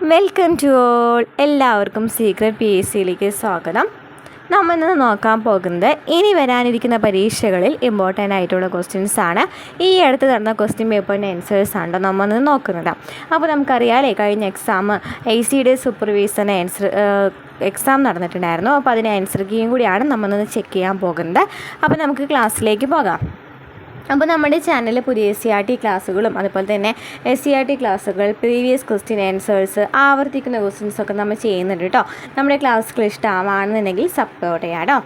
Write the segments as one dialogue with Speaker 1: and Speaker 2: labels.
Speaker 1: Welcome to all. എല്ലാവർക്കും secret PSCയിലേക്ക് സ്വാഗതം. നമ്മൾ ഇന്ന് നോക്കാൻ പോകുന്നത് ഇനി വരാനിരിക്കുന്ന പരീക്ഷകളിൽ ഇമ്പോർട്ടൻ്റ് ആയിട്ടുള്ള ക്വസ്റ്റ്യൻസ് ആണ്. ഈ അടുത്ത് നടന്ന ക്വസ്റ്റ്യൻ പേപ്പറിൻ്റെ ആൻസേഴ്സ് ആണ് നമ്മൾ ഇന്ന് നോക്കുന്നത്. അപ്പോൾ നമുക്കറിയാമല്ലേ, കഴിഞ്ഞ എക്സാം ACD സൂപ്പർവൈസറിൻ്റെ എക്സാം നടന്നിട്ടുണ്ടായിരുന്നു. അപ്പോൾ അതിൻ്റെ ആൻസർ കീയും കൂടിയാണ് നമ്മളിന്ന് ചെക്ക് ചെയ്യാൻ പോകുന്നത്. അപ്പോൾ നമുക്ക് ക്ലാസ്സിലേക്ക് പോകാം. അപ്പോൾ നമ്മുടെ ചാനലിൽ പുതിയ SCERT ക്ലാസ്സുകളും അതുപോലെ തന്നെ SCERT ക്ലാസ്സുകൾ, പ്രീവിയസ് ക്വസ്റ്റ്യൻ ആൻസേഴ്സ്, ആവർത്തിക്കുന്ന ക്വസ്റ്റ്യൻസൊക്കെ നമ്മൾ ചെയ്യുന്നുണ്ട് കേട്ടോ. നമ്മുടെ ക്ലാസ്സുകൾ ഇഷ്ടമാണെന്നുണ്ടെങ്കിൽ സപ്പോർട്ട് ചെയ്യാം കേട്ടോ.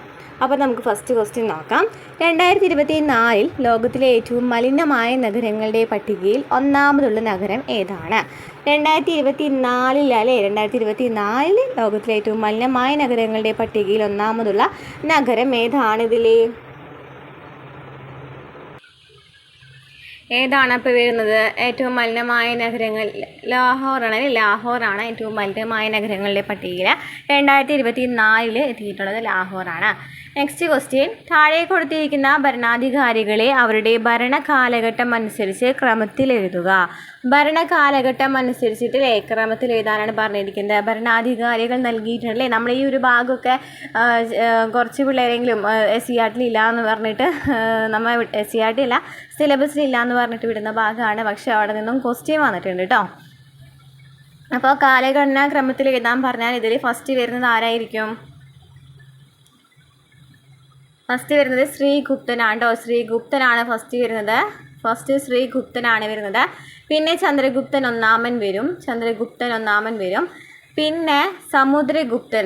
Speaker 1: അപ്പോൾ നമുക്ക് ഫസ്റ്റ് ക്വസ്റ്റ്യൻ നോക്കാം. 2024 ലോകത്തിലെ ഏറ്റവും മലിനമായ നഗരങ്ങളുടെ പട്ടികയിൽ ഒന്നാമതുള്ള നഗരം ഏതാണ്? 2024 ലോകത്തിലെ ഏറ്റവും മലിനമായ നഗരങ്ങളുടെ പട്ടികയിൽ ഒന്നാമതുള്ള നഗരം ഏതാണിതിൽ? ഏതാണ് അപ്പോൾ വരുന്നത്? ഏറ്റവും മലിനമായ നഗരങ്ങൾ ലാഹോറാണ് ഏറ്റവും മലിനമായ നഗരങ്ങളുടെ പട്ടികയിൽ 2024 എത്തിയിട്ടുള്ളത് ലാഹോറാണ്. Next question. താഴെ കൊടുത്തിരിക്കുന്ന ഭരണാധികാരികളെ അവരുടെ ഭരണകാലഘട്ടം അനുസരിച്ച് ക്രമത്തിൽ എഴുതുക. ഭരണകാലഘട്ടം അനുസരിച്ചിട്ട് ക്രമത്തിൽ എഴുതാനാണ് പറഞ്ഞിരിക്കുന്നത്. ഭരണാധികാരികൾ നൽകിയിട്ടുണ്ടല്ലേ. നമ്മൾ ഈ ഒരു ഭാഗമൊക്കെ കുറച്ച് പിള്ളേരെങ്കിലും SCERT ഇല്ല എന്ന് പറഞ്ഞിട്ട് നമ്മൾ SCERT ഇല്ല സിലബസിലില്ല എന്ന് പറഞ്ഞിട്ട് വിടുന്ന ഭാഗമാണ്. പക്ഷേ അവിടെ നിന്നും ക്വസ്റ്റ്യൻ വന്നിട്ടുണ്ട് കേട്ടോ. അപ്പോൾ കാലഘടനാ ക്രമത്തിൽ എഴുതാൻ പറഞ്ഞാൽ ഇതിൽ ഫസ്റ്റ് വരുന്നത് ആരായിരിക്കും? ഫസ്റ്റ് വരുന്നത് ശ്രീഗുപ്തനാണ് കേട്ടോ. ശ്രീഗുപ്തനാണ് ഫസ്റ്റ് വരുന്നത്. ശ്രീഗുപ്തനാണ് വരുന്നത്. പിന്നെ ചന്ദ്രഗുപ്തൻ ഒന്നാമൻ വരും. പിന്നെ സമുദ്രഗുപ്തൻ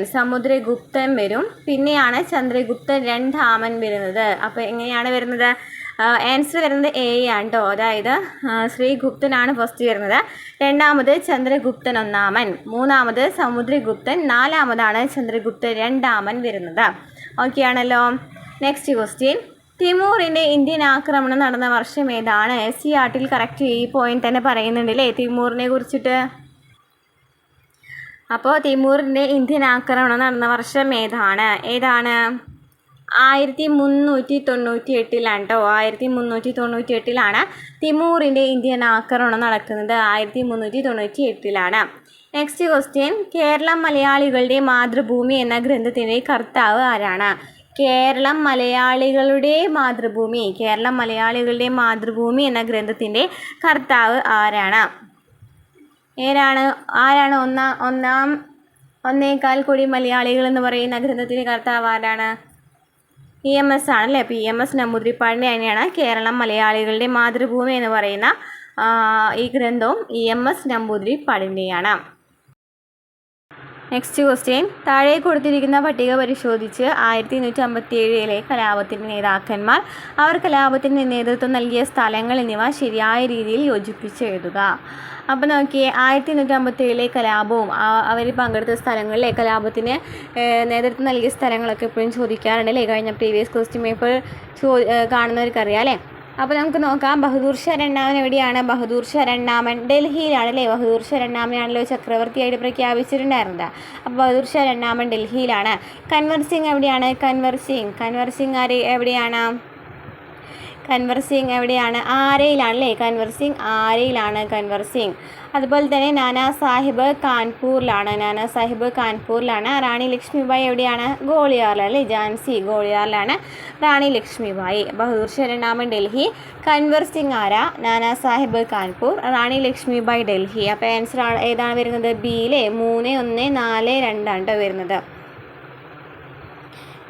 Speaker 1: വരും. പിന്നെയാണ് ചന്ദ്രഗുപ്തൻ രണ്ടാമൻ വരുന്നത്. അപ്പോൾ എങ്ങനെയാണ് വരുന്നത്? ആൻസർ വരുന്നത് A ആണ് കേട്ടോ. അതായത് ശ്രീഗുപ്തനാണ് ഫസ്റ്റ് വരുന്നത്, രണ്ടാമത് ചന്ദ്രഗുപ്തൻ ഒന്നാമൻ, മൂന്നാമത് സമുദ്രഗുപ്തൻ, നാലാമതാണ് ചന്ദ്രഗുപ്തൻ രണ്ടാമൻ വരുന്നത്. ഓക്കെ ആണല്ലോ. Next question. തിമൂറിൻ്റെ ഇന്ത്യൻ ആക്രമണം നടന്ന വർഷം ഏതാണ്? SCERT കറക്റ്റ് ഈ പോയിന്റ് തന്നെ പറയുന്നുണ്ടല്ലേ തിമൂറിനെ കുറിച്ചിട്ട്. അപ്പോൾ തിമൂറിൻ്റെ ഇന്ത്യൻ ആക്രമണം നടന്ന വർഷം ഏതാണ്? 1398 കേട്ടോ. 1398 തിമൂറിൻ്റെ ഇന്ത്യൻ ആക്രമണം നടക്കുന്നത്. 1398. Next question. കേരളം മലയാളികളുടെ മാതൃഭൂമി എന്ന ഗ്രന്ഥത്തിൻ്റെ കർത്താവ് ആരാണ്? കേരളം മലയാളികളുടെ മാതൃഭൂമി എന്ന ഗ്രന്ഥത്തിൻ്റെ കർത്താവ് ആരാണ്? ഒന്നേകാൽ കോടി മലയാളികൾ എന്ന് പറയുന്ന ഗ്രന്ഥത്തിൻ്റെ കർത്താവ് ആരാണ്? EMS ആണല്ലേ. അപ്പോൾ EMS നമ്പൂതിരിപ്പാടിൻ്റെ തന്നെയാണ് കേരളം മലയാളികളുടെ മാതൃഭൂമി എന്ന് പറയുന്ന ഈ ഗ്രന്ഥവും EMS നമ്പൂതിരിപ്പാടിൻ്റെയാണ്. Next question. താഴെ കൊടുത്തിരിക്കുന്ന പട്ടിക പരിശോധിച്ച് 1857 കലാപത്തിൻ്റെ നേതാക്കന്മാർ, അവർ കലാപത്തിന് നേതൃത്വം നൽകിയ സ്ഥലങ്ങൾ എന്നിവ ശരിയായ രീതിയിൽ യോജിപ്പിച്ച് എഴുതുക. അപ്പോൾ നോക്കിയേ, 1857 കലാപവും അവർ പങ്കെടുത്ത സ്ഥലങ്ങളിലെ കലാപത്തിന് നേതൃത്വം നൽകിയ സ്ഥലങ്ങളൊക്കെ എപ്പോഴും ചോദിക്കാറുണ്ടല്ലേ. കഴിഞ്ഞ പ്രീവിയസ് ക്വസ്റ്റ്യൻ പേപ്പർ കാണുന്നവർക്കറിയാം അല്ലേ. അപ്പോൾ നമുക്ക് നോക്കാം. ബഹദൂർ ഷാ രണ്ടാമൻ എവിടെയാണ്? ബഹദൂർ ഷാ രണ്ടാമൻ ഡൽഹിയിലാണല്ലേ. ബഹദൂർ ഷാ രണ്ടാമനാണല്ലോ ചക്രവർത്തിയായിട്ട് പ്രഖ്യാപിച്ചിട്ടുണ്ടായിരുന്നത്. അപ്പോൾ ബഹദൂർ ഷാ രണ്ടാമൻ ഡൽഹിയിലാണ്. കൻവർ സിംഗ് എവിടെയാണ്? കൻവർ സിംഗ് എവിടെയാണ്? ആരയിലാണല്ലേ. കൻവർ സിംഗ്. അതുപോലെ തന്നെ നാനാ സാഹിബ് കാൺപൂരിലാണ്. റാണി ലക്ഷ്മിബായി എവിടെയാണ്? ഗോളിയാറിലല്ലേ. ഗോളിയാറിലാണ് റാണി ലക്ഷ്മിബായി. ബഹദൂർ ഷാ രണ്ടാമൻ ഡൽഹി, കൻവർ സിംഗ് ആരാ? നാനാ സാഹിബ് കാൺപൂർ, റാണി ലക്ഷ്മിബായി ഡൽഹി. അപ്പോൾ ആൻസർ ഏതാണ് വരുന്നത്? B-യിലെ 3142 വരുന്നത്.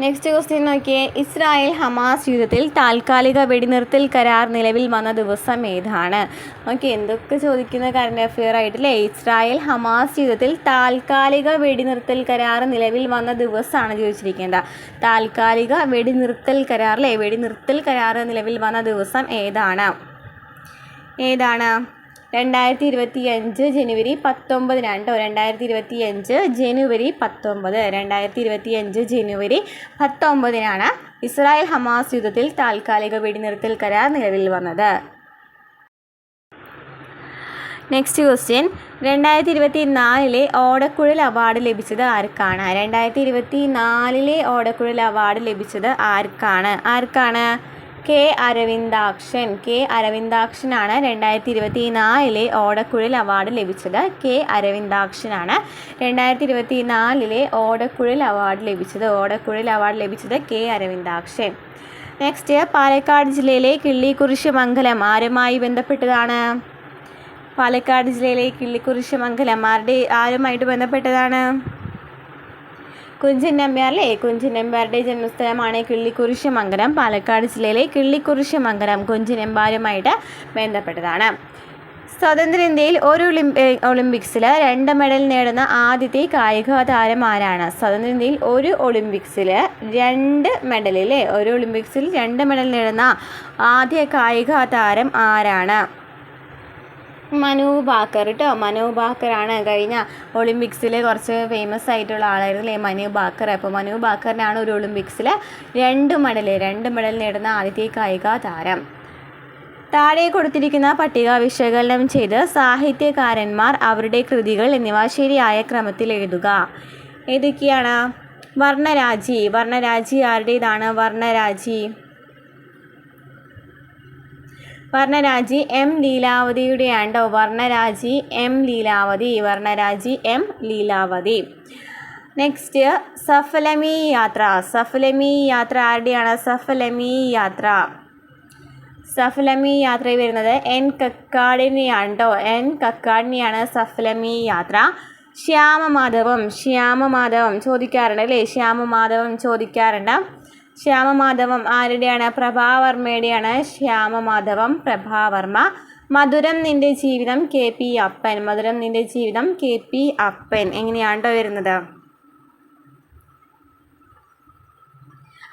Speaker 1: നെക്സ്റ്റ് ക്വസ്റ്റ്യൻ നോക്കിയേ. ഇസ്രായേൽ ഹമാസ് യുദ്ധത്തിൽ താൽക്കാലിക വെടിനിർത്തൽ കരാർ നിലവിൽ വന്ന ദിവസം ഏതാണ്? ഓക്കെ, എന്തൊക്കെ ചോദിക്കുന്ന കറണ്ട് അഫെയർ ആയിട്ടില്ലേ. ഇസ്രായേൽ ഹമാസ് യുദ്ധത്തിൽ താൽക്കാലിക വെടിനിർത്തൽ കരാർ നിലവിൽ വന്ന ദിവസമാണ് ചോദിച്ചിരിക്കുന്നത്. താൽക്കാലിക വെടിനിർത്തൽ കരാർ വെടിനിർത്തൽ കരാർ നിലവിൽ വന്ന ദിവസം ഏതാണ്? 2025 ജനുവരി 19 കേട്ടോ. 2025 ജനുവരി 19 ഇസ്രായേൽ ഹമാസ് യുദ്ധത്തിൽ താൽക്കാലിക വെടിനിർത്തൽ കരാർ നിലവിൽ വന്നത്. Next question. 2024 ഓടക്കുഴൽ അവാർഡ് ലഭിച്ചത് ആർക്കാണ്? 2024 ഓടക്കുഴൽ അവാർഡ് ലഭിച്ചത് ആർക്കാണ്? കെ അരവിന്ദാക്ഷനാണ് 2024 ഓടക്കുഴൽ അവാർഡ് ലഭിച്ചത്. കെ അരവിന്ദാക്ഷനാണ് 2024 ഓടക്കുഴൽ അവാർഡ് ലഭിച്ചത് കെ അരവിന്ദാക്ഷൻ. നെക്സ്റ്റ്, പാലക്കാട് ജില്ലയിലെ കിള്ളിക്കുറിശി മംഗലം ആരുമായി ബന്ധപ്പെട്ടതാണ്? പാലക്കാട് ജില്ലയിലെ കിള്ളിക്കുറിശി മംഗലം ആരുമായിട്ട് ബന്ധപ്പെട്ടതാണ്? കുഞ്ചൻ നമ്പ്യാരുടെ ജന്മസ്ഥലമാണ് കിള്ളിക്കുറിശി മംഗലം. പാലക്കാട് ജില്ലയിലെ കിള്ളിക്കുറിശി മംഗലം കുഞ്ചൻ നമ്പ്യാരുമായിട്ട് ബന്ധപ്പെട്ടതാണ്. സ്വതന്ത്ര ഇന്ത്യയിൽ ഒരു ഒളിമ്പിക്സിൽ 2 മെഡൽ നേടുന്ന ആദ്യത്തെ കായിക താരം ആരാണ്? സ്വതന്ത്ര ഇന്ത്യയിൽ ഒരു ഒളിമ്പിക്സിൽ 2 മെഡൽ നേടുന്ന ആദ്യ കായിക താരം ആരാണ്? മനു ഭാക്കറാണ്. കഴിഞ്ഞ ഒളിമ്പിക്സിൽ കുറച്ച് ഫേമസ് ആയിട്ടുള്ള ആളായിരുന്നു അല്ലേ മനു ഭാക്കർ. അപ്പോൾ മനു ഭാക്കറിനാണ് ഒരു ഒളിമ്പിക്സിൽ 2 മെഡൽ നേടുന്ന ആദ്യത്തെ കായിക താരം. താഴെ കൊടുത്തിരിക്കുന്ന പട്ടിക വിശകലനം ചെയ്ത് സാഹിത്യകാരന്മാർ അവരുടെ കൃതികൾ എന്നിവ ശരിയായ ക്രമത്തിൽ എഴുതുക. ഏതൊക്കെയാണ്? വർണ്ണരാജി ആരുടേതാണ്? വർണ്ണരാജി എം ലീലാവതിയുടെയാണ്. വർണ്ണരാജി എം ലീലാവതി. നെക്സ്റ്റ്, സഫലമീ യാത്ര ആരുടെയാണ്? സഫലമീ യാത്ര വരുന്നത് എൻ കക്കാടിനെയാണ് സഫലമീ യാത്ര. ശ്യാമമാധവം ചോദിക്കാറുണ്ട് അല്ലേ? ശ്യാമമാധവം ആരുടെയാണ്? പ്രഭാവർമ്മയുടെയാണ്. പ്രഭാവർമ്മ. മധുരം നിന്റെ ജീവിതം KP അപ്പൻ. എങ്ങനെയാണ്ടോ വരുന്നത്?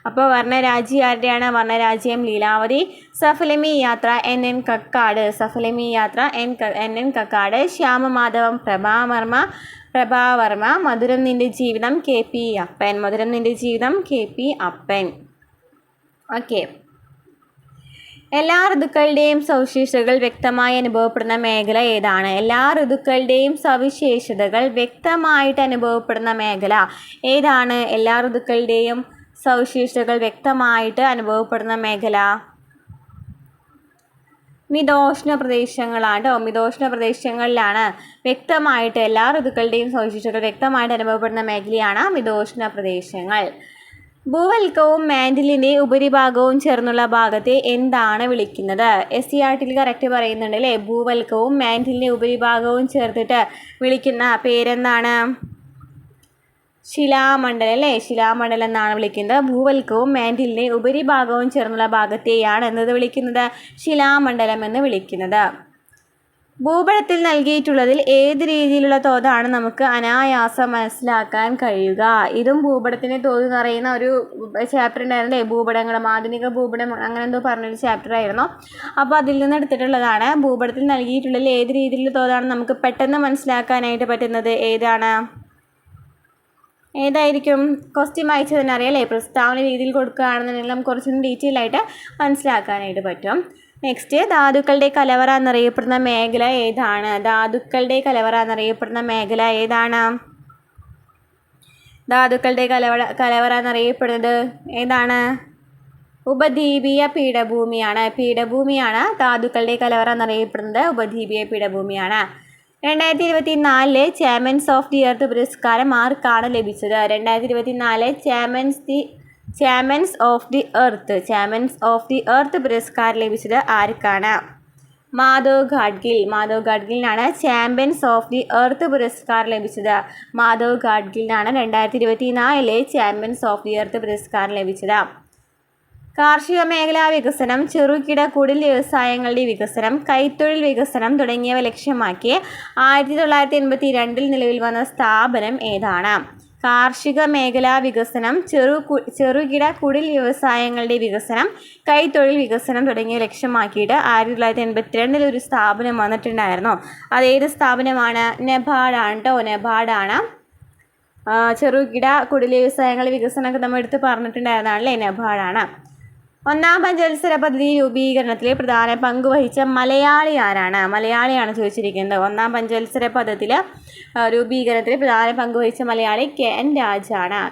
Speaker 1: അപ്പോൾ വർണ്ണരാജി ആരുടെയാണ്? വർണ്ണരാജി എം ലീലാവതി. സഫലമീ യാത്ര NN കക്കാട്. ശ്യാമമാധവം പ്രഭാവർമ്മ. മധുരം നിന്റെ ജീവിതം KP അപ്പൻ. ഓക്കെ. എല്ലാ ഋതുക്കളുടെയും സവിശേഷതകൾ വ്യക്തമായി അനുഭവപ്പെടുന്ന മേഖല ഏതാണ്? എല്ലാ ഋതുക്കളുടെയും സവിശേഷതകൾ വ്യക്തമായിട്ട് അനുഭവപ്പെടുന്ന മേഖല ഏതാണ്? എല്ലാ ഋതുക്കളുടെയും സവിശേഷതകൾ വ്യക്തമായിട്ട് അനുഭവപ്പെടുന്ന മേഖല മിതോഷ്ണ പ്രദേശങ്ങളിലാണ് വ്യക്തമായിട്ട് എല്ലാ ഋതുക്കളുടെയും സവിശേഷതകൾ വ്യക്തമായിട്ട് അനുഭവപ്പെടുന്ന മേഖലയാണ് മിതോഷ്ണ പ്രദേശങ്ങൾ. ഭൂവൽക്കവും മാൻഡിലിൻ്റെ ഉപരിഭാഗവും ചേർന്നുള്ള ഭാഗത്തെ എന്താണ് വിളിക്കുന്നത്? SCERTയിൽ കറക്റ്റ് പറയുന്നുണ്ട് അല്ലേ? ഭൂവൽക്കവും മാൻഡിലിൻ്റെ ഉപരിഭാഗവും ചേർത്തിട്ട് വിളിക്കുന്ന പേരെന്താണ്? ശിലാമണ്ഡലം അല്ലേ? ശിലാമണ്ഡലം എന്നാണ് വിളിക്കുന്നത്. ഭൂവൽക്കവും മാൻഡിലിൻ്റെ ഉപരിഭാഗവും ചേർന്നുള്ള ഭാഗത്തെയാണ് വിളിക്കുന്നത്? ശിലാമണ്ഡലം എന്ന് വിളിക്കുന്നത്. ഭൂപടത്തിൽ നൽകിയിട്ടുള്ളതിൽ ഏത് രീതിയിലുള്ള തോതാണ് നമുക്ക് അനായാസം മനസ്സിലാക്കാൻ കഴിയുക? ഇതും ഭൂപടത്തിൻ്റെ തോത് എന്ന് പറയുന്ന ഒരു ചാപ്റ്റർ ഉണ്ടായിരുന്നു അല്ലേ? ഭൂപടങ്ങളും ആധുനിക ഭൂപടം അങ്ങനെ എന്തോ പറഞ്ഞൊരു ചാപ്റ്റർ ആയിരുന്നു. അപ്പോൾ അതിൽ നിന്ന് എടുത്തിട്ടുള്ളതാണ്. ഭൂപടത്തിൽ നൽകിയിട്ടുള്ളതിൽ ഏത് രീതിയിലുള്ള തോതാണ് നമുക്ക് പെട്ടെന്ന് മനസ്സിലാക്കാനായിട്ട് പറ്റുന്നത്? ഏതായിരിക്കും? ക്വസ്റ്റ്യൻ വായിച്ച് തന്നെ അറിയാം അല്ലേ? പ്രസ്താവന രീതിയിൽ കൊടുക്കുകയാണെന്നുണ്ടെങ്കിൽ നമുക്ക് കുറച്ചും ഡീറ്റെയിൽ ആയിട്ട് മനസ്സിലാക്കാനായിട്ട് പറ്റും. നെക്സ്റ്റ്, ധാതുക്കളുടെ കലവറ എന്നറിയപ്പെടുന്ന മേഖല ഏതാണ്? ധാതുക്കളുടെ കലവറ എന്നറിയപ്പെടുന്നത് ഏതാണ്? ഉപദ്വീപീയ പീഠഭൂമിയാണ്. ധാതുക്കളുടെ കലവറ എന്നറിയപ്പെടുന്നത് ഉപദ്വീപീയ പീഠഭൂമിയാണ്. 2024 ചാമ്പ്യൻസ് ഓഫ് ദി എർത്ത് പുരസ്കാരം ആർക്കാണ് ലഭിച്ചത്? 2024 ചാമ്പ്യൻസ് ഓഫ് ദി എർത്ത് പുരസ്കാരം ലഭിച്ചത് ആർക്കാണ്? മാധവ് ഗാഡ്ഗിലിനാണ് ചാമ്പ്യൻസ് ഓഫ് ദി എർത്ത് പുരസ്കാരം ലഭിച്ചത്. 2024 ചാമ്പ്യൻസ് ഓഫ് ദി എർത്ത് പുരസ്കാരം ലഭിച്ചത്. കാർഷിക മേഖലാ വികസനം, ചെറുകിട കുടിൽ വ്യവസായങ്ങളുടെ വികസനം, കൈത്തൊഴിൽ വികസനം തുടങ്ങിയവ ലക്ഷ്യമാക്കി 1982 നിലവിൽ വന്ന സ്ഥാപനം ഏതാണ്? കാർഷിക മേഖലാ വികസനം, ചെറുകിട കുടിൽ വ്യവസായങ്ങളുടെ വികസനം, കൈത്തൊഴിൽ വികസനം തുടങ്ങിയവ ലക്ഷ്യമാക്കിയിട്ട് 1982 ഒരു സ്ഥാപനം വന്നിട്ടുണ്ടായിരുന്നു. അതേത് സ്ഥാപനമാണ്? നെബാർഡാണ്. ചെറുകിട കുടിൽ വ്യവസായങ്ങളുടെ വികസനമൊക്കെ നമ്മൾ എടുത്ത് പറഞ്ഞിട്ടുണ്ടായിരുന്നതാണല്ലേ? നെബാർഡാണ്. ഒന്നാം പഞ്ചവത്സര പദ്ധതി രൂപീകരണത്തിൽ പ്രധാന പങ്ക് വഹിച്ച മലയാളി ആരാണ് ചോദിച്ചിരിക്കുന്നത്. ഒന്നാം പഞ്ചവത്സര പദ്ധതിയിൽ രൂപീകരണത്തിൽ പ്രധാന പങ്ക് വഹിച്ച മലയാളി KN രാജാണ്.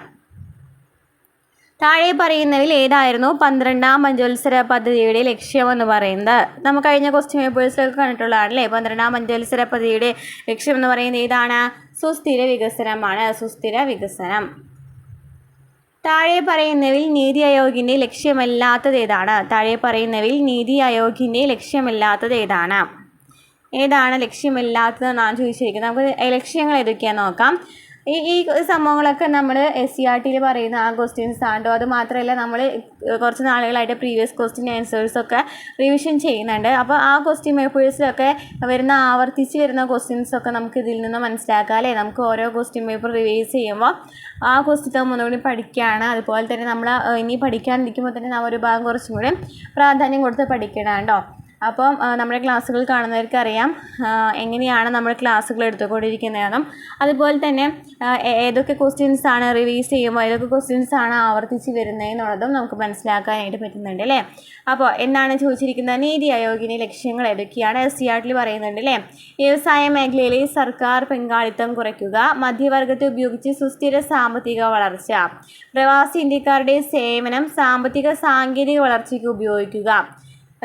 Speaker 1: താഴെ പറയുന്നതിൽ ഏതായിരുന്നു 12ാം പഞ്ചവത്സര പദ്ധതിയുടെ ലക്ഷ്യമെന്ന് പറയുന്നത്? നമ്മൾ കഴിഞ്ഞ ക്വസ്റ്റ്യൻ പേപ്പേഴ്സിലൊക്കെ കണ്ടിട്ടുള്ളതാണല്ലേ. 12ാം പഞ്ചവത്സര പദ്ധതിയുടെ ലക്ഷ്യം എന്ന് പറയുന്നത് ഏതാണ്? സുസ്ഥിര വികസനമാണ്. സുസ്ഥിര വികസനം. താഴെ പറയുന്നവയിൽ നീതി ആയോഗിൻ്റെ ലക്ഷ്യമല്ലാത്തത് ഏതാണ്? താഴെ പറയുന്നവയിൽ നീതി ആയോഗിൻ്റെ ലക്ഷ്യമല്ലാത്തത് ഏതാണ്? ഏതാണ് ലക്ഷ്യമില്ലാത്തതെന്നാണ് ചോദിച്ചിരിക്കുന്നത്. നമുക്ക് ലക്ഷ്യങ്ങൾ ഏതൊക്കെയാണെന്ന് നോക്കാം. ഈ സംഭവങ്ങളൊക്കെ നമ്മൾ SCERT പറയുന്ന ആ ക്വസ്റ്റ്യൻസ് ആണോ. അത് മാത്രമല്ല നമ്മൾ കുറച്ച് നാളുകളായിട്ട് പ്രീവിയസ് ക്വസ്റ്റ്യൻ ആൻസേഴ്സൊക്കെ റിവിഷൻ ചെയ്യുന്നുണ്ട്. അപ്പോൾ ആ ക്വസ്റ്റ്യൻ പേപ്പേഴ്സിലൊക്കെ ആവർത്തിച്ച് വരുന്ന ക്വസ്റ്റ്യൻസൊക്കെ നമുക്ക് ഇതിൽ നിന്ന് മനസ്സിലാക്കാം അല്ലേ. നമുക്ക് ഓരോ ക്വസ്റ്റ്യൻ പേപ്പർ റിവൈസ് ചെയ്യുമ്പോൾ ആ ക്വസ്റ്റ്യൻ ഒന്നുകൂടി പഠിക്കുകയാണ്. അതുപോലെ തന്നെ നമ്മൾ ഇനി പഠിക്കാനിരിക്കുമ്പോൾ തന്നെ നമ്മൾ ഒരു ഭാഗം കുറച്ചും കൂടി പ്രാധാന്യം കൊടുത്ത് പഠിക്കണം കേട്ടോ. അപ്പം നമ്മുടെ ക്ലാസ്സുകൾ കാണുന്നവർക്കറിയാം എങ്ങനെയാണ് നമ്മൾ ക്ലാസ്സുകൾ എടുത്തുകൊണ്ടിരിക്കുന്നതെന്നും അതുപോലെ തന്നെ ഏതൊക്കെ ക്വസ്റ്റ്യൻസാണ് റിവൈസ് ചെയ്യുമ്പോൾ ഏതൊക്കെ ക്വസ്റ്റ്യൻസാണ് ആവർത്തിച്ച് വരുന്നതെന്നുള്ളതും നമുക്ക് മനസ്സിലാക്കാനായിട്ട് പറ്റുന്നുണ്ട് അല്ലേ. അപ്പോൾ എന്താണ് ചോദിച്ചിരിക്കുന്നത്? നീതി ആയോഗിൻ്റെ ലക്ഷ്യങ്ങൾ ഏതൊക്കെയാണ്? SCERT പറയുന്നുണ്ട് അല്ലേ. വ്യവസായ മേഖലയിലെ സർക്കാർ പങ്കാളിത്തം കുറയ്ക്കുക, മധ്യവർഗത്തെ ഉപയോഗിച്ച് സുസ്ഥിര സാമ്പത്തിക വളർച്ച, പ്രവാസി ഇന്ത്യക്കാരുടെ സേവനം സാമ്പത്തിക സാങ്കേതിക വളർച്ചയ്ക്ക് ഉപയോഗിക്കുക,